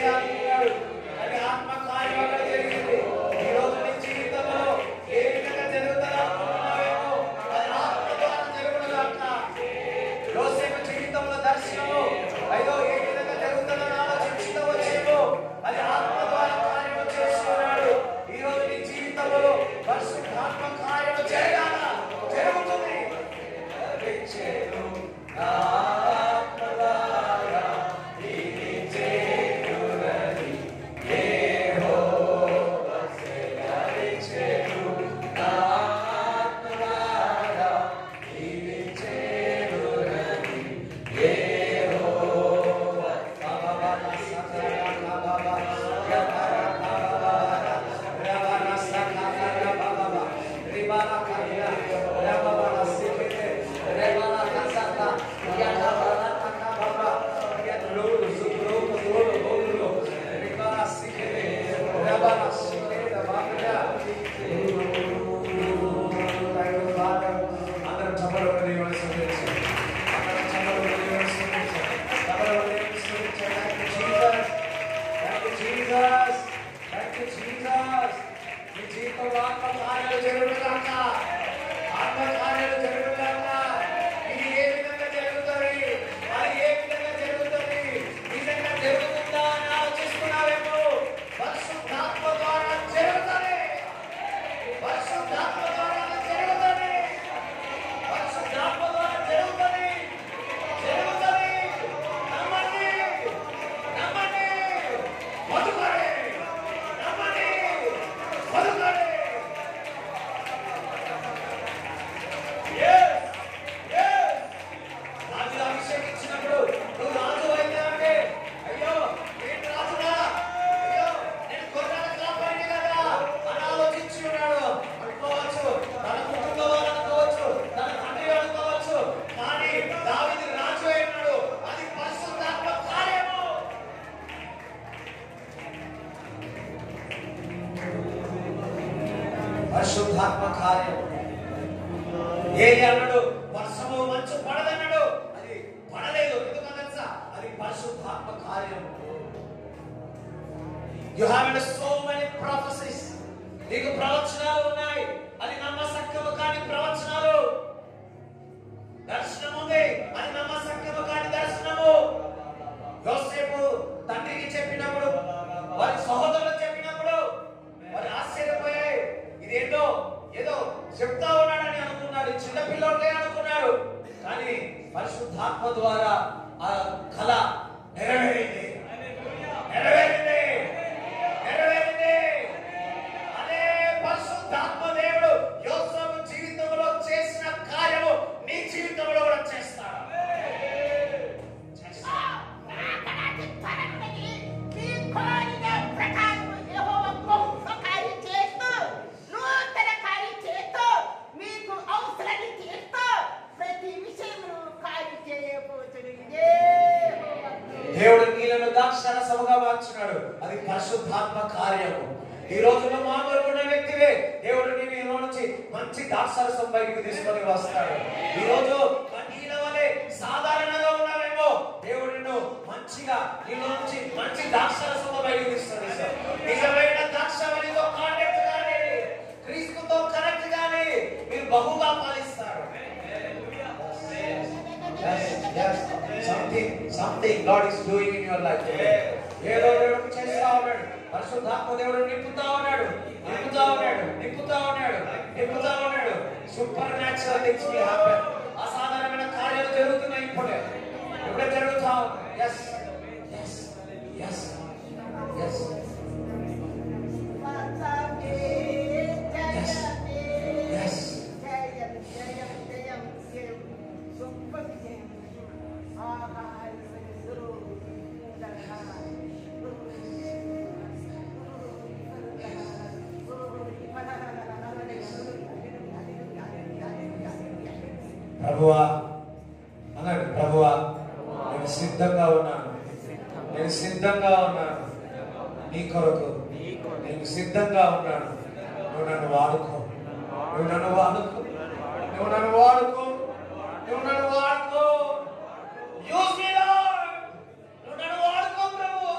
చేయాలి అన్నాడు. అది ఆత్మ కార్యం అక్కడ జరిగింది. ఈ రోజు నీ జీవితంలో ఏ విధంగా జరుగుతుందో అనుకుంటున్నావేమో అది ఆత్మ ద్వారా జరుగుతుందట. యోసేపు జీవితంలో దర్శనము అయ్యో ఏ విధంగా జరుగుతుందని ఆలోచించుతూ వచ్చేమో అది ఆత్మ ద్వారా కార్యం చేస్తున్నాడు. ఈ రోజు నీ జీవితంలో పరిశుద్ధాత్మ కార్యం జరగాల, జరుగుతుంది. పరిశుద్ధాత్మ కార్యం. ఏలి అన్నాడు వర్షము మంచు పడదన్నాడు, అది పడలేదు. ఎందుకో తెలుసా? అది పరిశుద్ధాత్మ కార్యం. You have so many prophecies. నీకు ప్రవచనాలు ఉన్నాయి, అది నమ్మసక్యము కాని ప్రవచనాలు. దర్శనం ఉంది, అది నమ్మసక్యము కాని దర్శనము. యోసేపు తండ్రికి చెప్పినప్పుడు, వారి సహోదరులు చెప్పినప్పుడు వారు ఆశ్చర్యపోయాయి. ఇదేంటో ఏదో చెప్తా ఉన్నాడని అనుకున్నాడు, చిన్న పిల్లోడే అనుకున్నాడు. కానీ పరిశుద్ధాత్మ ద్వారా ఆ కళ నెరవేరింది, నెరవేరింది, నెరవేరింది. అదే పరిశుద్ధాత్మ దేవుడు యోసేపు జీవితంలో చేసిన కార్యము నీ జీవితంలో కూడా చేస్తాడు. దేవుడు నీళ్ళను ద్రాక్షారసముగా మార్చున్నాడు, అది పరిశుద్ధాత్మ కార్యము. ఈ రోజుల్లో మామూలుగా ఉన్న వ్యక్తివే దేవుడు నీ నీలో నుంచి మంచి ద్రాక్షారసం బయటికి తీసుకొని వస్తాడు. ఈ రోజు నీళ్ళ వలె సాధారణంగా ఉన్నావేమో, దేవుడు నిన్ను మంచిగా నీలో నుంచి మంచి ద్రాక్షారసం బయటికి తీసుకొని నిజమైన ద్రాక్షావళితో కాంటాక్ట్ గాని క్రీస్తుతో కనెక్ట్ గాని మీరు బహుగా ఫలిస్తారు. Something God is doing in your life today. ఏదో దేవుడు చేస్తా ఉన్నాడు. పరిశుద్ధాత్మ దేవుడు నింపుతా ఉన్నాడు, నింపుతా ఉన్నాడు, నింపుతా ఉన్నాడు, నింపుతా ఉన్నాడు. Super natural things will happen. అసాధారణమైన కార్యాలు జరుగుతున్నాయి ఇప్పుడే, ఇప్పుడే జరుగుతా ఉన్నాయి. yes yes yes yes yes yes. ప్రభువా అన్నాడు, ప్రభువా నేను సిద్ధంగా ఉన్నాను, నేను సిద్ధంగా ఉన్నాను, నీ కొరకు నేను సిద్ధంగా ఉన్నాను. నువ్వు నన్ను వాడుకో, నువ్వు నన్ను వాడుకో, నువ్వు నన్ను వాడుకో, నువ్వు నన్ను వాడుకో. యూజ్ మీ లార్డ్. నువ్వు నన్ను వాడుకో ప్రభు,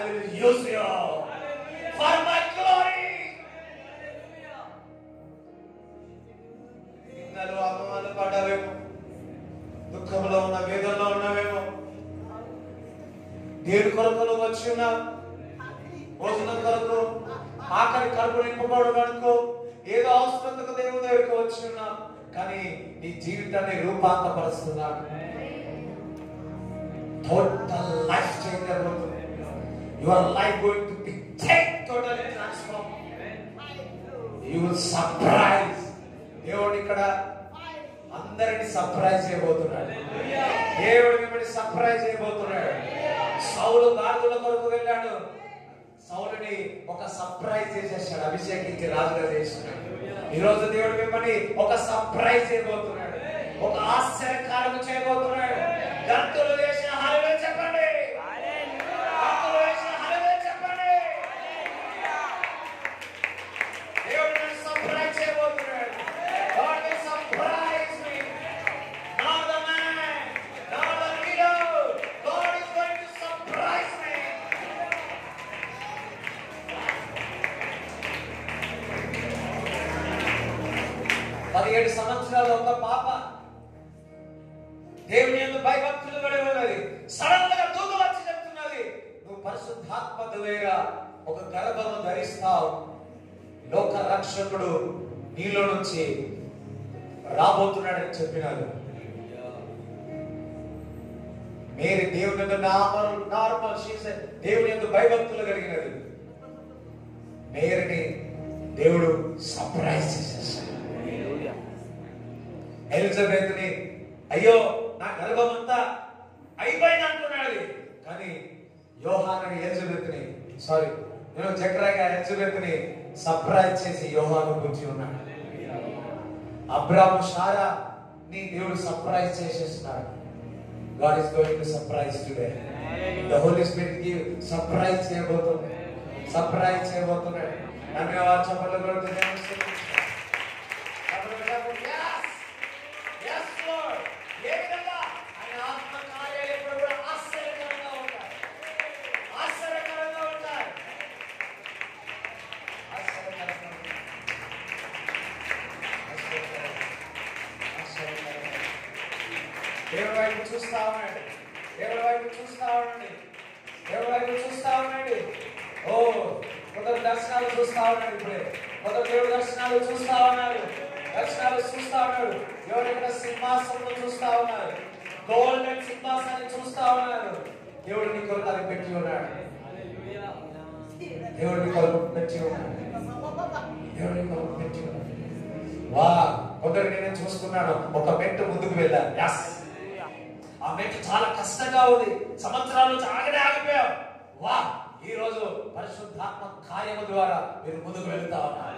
will use you for my glory. నిన్నలు అవమానాలు పడ్డావేమో, దుఃఖంలో ఉన్న వేదనలో ఉన్నావేమో, దేవుని కొరకు నువ్వు వచ్చి ఉన్నావు, భోజనం కొరకు, ఆకలి కడుపు నింపబడడానికి ఏదో అవసరంతో దేవుని దగ్గరికి వచ్చి ఉన్నావు. కానీ నీ జీవితాన్ని రూపాంతరపరుస్తున్నాడు. టోటల్ లైఫ్ చేంజర్ అవుతుంది. Your life going to be totally transform. You will surprise. దేవుడు ఇక్కడ అందరిని సర్ప్రైజ్ చేయబోతున్నాడు. దేవుడు మిమ్మల్ని సర్ప్రైజ్ చేయబోతున్నాడు. సౌలు గాడిదల కొరకు వెళ్ళాడు. సౌలుని ఒక సర్ప్రైజ్ చేసేసాడు, అభిషేకించి రాజుగా చేస్తున్నాడు. ఈ రోజు దేవుడు మిమ్మల్ని ఒక సర్ప్రైజ్ చేయబోతున్నాడు, ఒక ఆశ్చర్యకారం చేయబోతున్నాడు. గంతులు వేసిన హల్లెలూయా చెప్పండి. గంతులు వేసిన హల్లెలూయా చెప్పండి. దేవుడు నన్ను సర్ప్రైజ్ చేయబోతున్నాడు. God will surprise me. Not the man, not the leader. God is going to surprise me. 17 సంవత్సరాల ఒక పాప దేవుని యందు భయభక్తులు కలిగి ఉన్నది. సడన్ గా దూత వచ్చి చెప్తున్నది, నువ్వు పరిశుద్ధాత్మదేవిగా ఒక గర్భము ధరిస్తావు, లోక రక్షకుడు నీలో నుంచి రాబోతున్నాడని చెప్పినాడు. మేరీ దేవుని యందు నార్మల్ దేవుని యందు భయభక్తులు కలిగినది. మేరీని దేవుడు సర్ప్రైజ్ చేసేసాడు. ఎలిజబెత్ ని అయ్యో నా గర్భమంతా అయిపోయింది అంటున్నాడు. కానీ యోహాను ఎలిజబెత్ ని జకరియా ఎలిజబెత్ ని సర్ప్రైజ్ చేసి యోహాను గురించి ఉన్నాడు. అబ్రాహాము శారా ని దేవుడు సర్ప్రైజ్ చేసేస్తున్నాడు. God is going to surprise today. The Holy Spirit give surprise చేయబోతున్నాడు. సర్ప్రైజ్ చేయబోతున్నాడు. ధన్యవాదాలు చెప్పండి బ్రదర్. దేవుడి వైపు చూస్తా ఉన్నాడు. దేవుడి వైపు చూస్తా ఉండండి. దేవుడి వైపు చూస్తా ఉండండి. ఓ కొందరు దర్శనాలు చూస్తా ఉన్నాడు. ఇప్పుడే కొందరు దేవుడి దర్శనాలు చూస్తా ఉన్నారు. దర్శనాలు చూస్తా ఉన్నాడు. దేవుడు ఇక్కడ సింహాసనం చూస్తా ఉన్నారు. గోల్డెన్ సింహాసనాన్ని చూస్తా ఉన్నారు. దేవుడిని కొరకు అది పెట్టి ఉన్నాడు. దేవుడిని కొరకు పెట్టి ఉన్నాడు. దేవుడిని కొరకు పెట్టి ఉన్నాడు. వా కొందరు నేను చూస్తున్నాను. ఒక మెట్టు ముందుకు వెళ్ళాను. యస్, ఆ మెట్టు చాలా కష్టంగా ఉంది. సంవత్సరాలు ఆగనే ఆగిపోయాం. వా ఈ రోజు పరిశుద్ధాత్మ కార్యము ద్వారా మీరు ముందుకు వెళ్తా ఉన్నారు.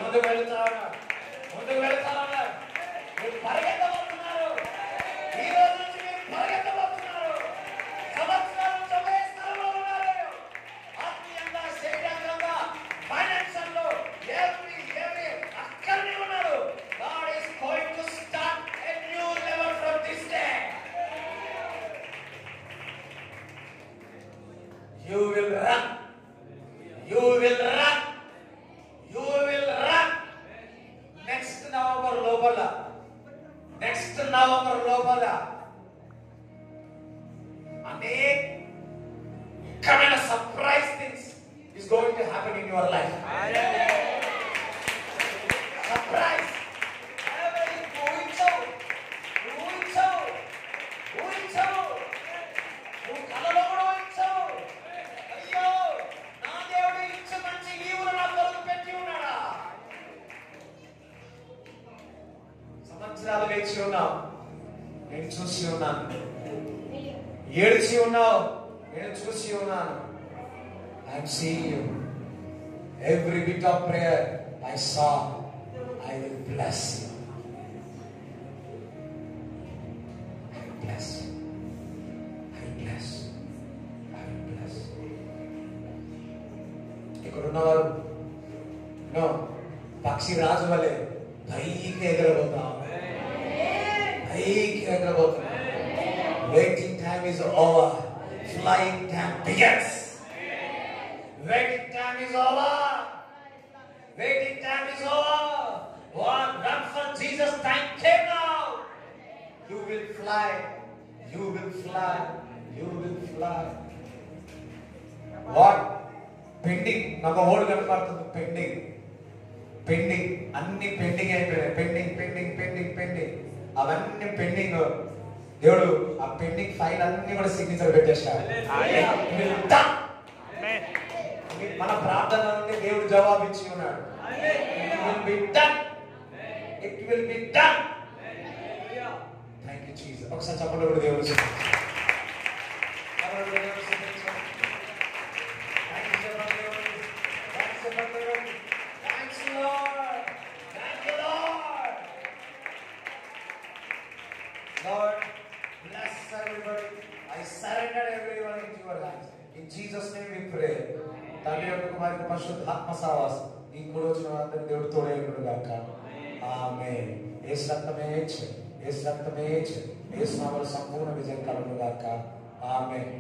ముందుకు వెళ్తా ఉన్నారు. ముందుకు వెళ్తా ఉన్నారు. మీరు పరిగెత్తబోతున్నారు. ఈ రోజు నుంచి మీరు పరిగెత్తబోతున్నారు. సంవత్సరాలు ఒకే స్థలంలో ఉన్నారు. ఆత్మీయంగా, శరీరంగా, ఫైనాన్షియల్ లో ఎవరి అక్కడనే ఉన్నారు. God is going to start a new level from this day. You will run. You will run. You will run. Next November లోపల అనేకమైన surprise things is going to happen in your life. Surprise. సంవత్సరాలు వేచి ఉన్నావు, నేను చూసి ఉన్నాను. ఏడ్చి ఉన్నావు, నేను చూసి ఉన్నాను. I'm seeing you. Every bit of prayer I saw, I will bless you. I will bless you. I will bless you. I will bless you. ఇక్కడ ఉన్నవారు పక్షి రాజు వలె పైకి ఎగరబోతాం. పైకి ఎగరబోతున్నాం. Waiting time is over. Flying time begins. Waiting time is over. Waiting time is over. What? Run for Jesus. Time came now. You will fly. You will fly. You will fly. What? Pending. నాకు ఓడి కనపడుతుంది. Pending pending అన్ని pending అయిపోయినాయి. Pending అవన్నీ pending. దేవుడు ఆ pending file అన్ని కూడా signature పెట్టేశాడు. మన ప్రార్థనలన్నీ దేవుడు జవాబు ఇచ్చి ఉన్నాడు. It will be done. Thank you Jesus. ఒకసారి చెప్పండి కూడా దేవుడు Thanks Lord. Thank you Lord. Lord, bless everybody. I surrender everyone into your hands. In Jesus' name we pray. తండ్రి యొక్క కుమారుని పరిశుద్ధాత్మ సహవాసం ఈ కూడా వచ్చిన వాళ్ళందరినీ దేవుడు తోడేయుడు గాక. ఆమేన్. యేసు రక్తమే యేసు నామములో సంపూర్ణ విజయం కలుగును గాక. ఆమేన్.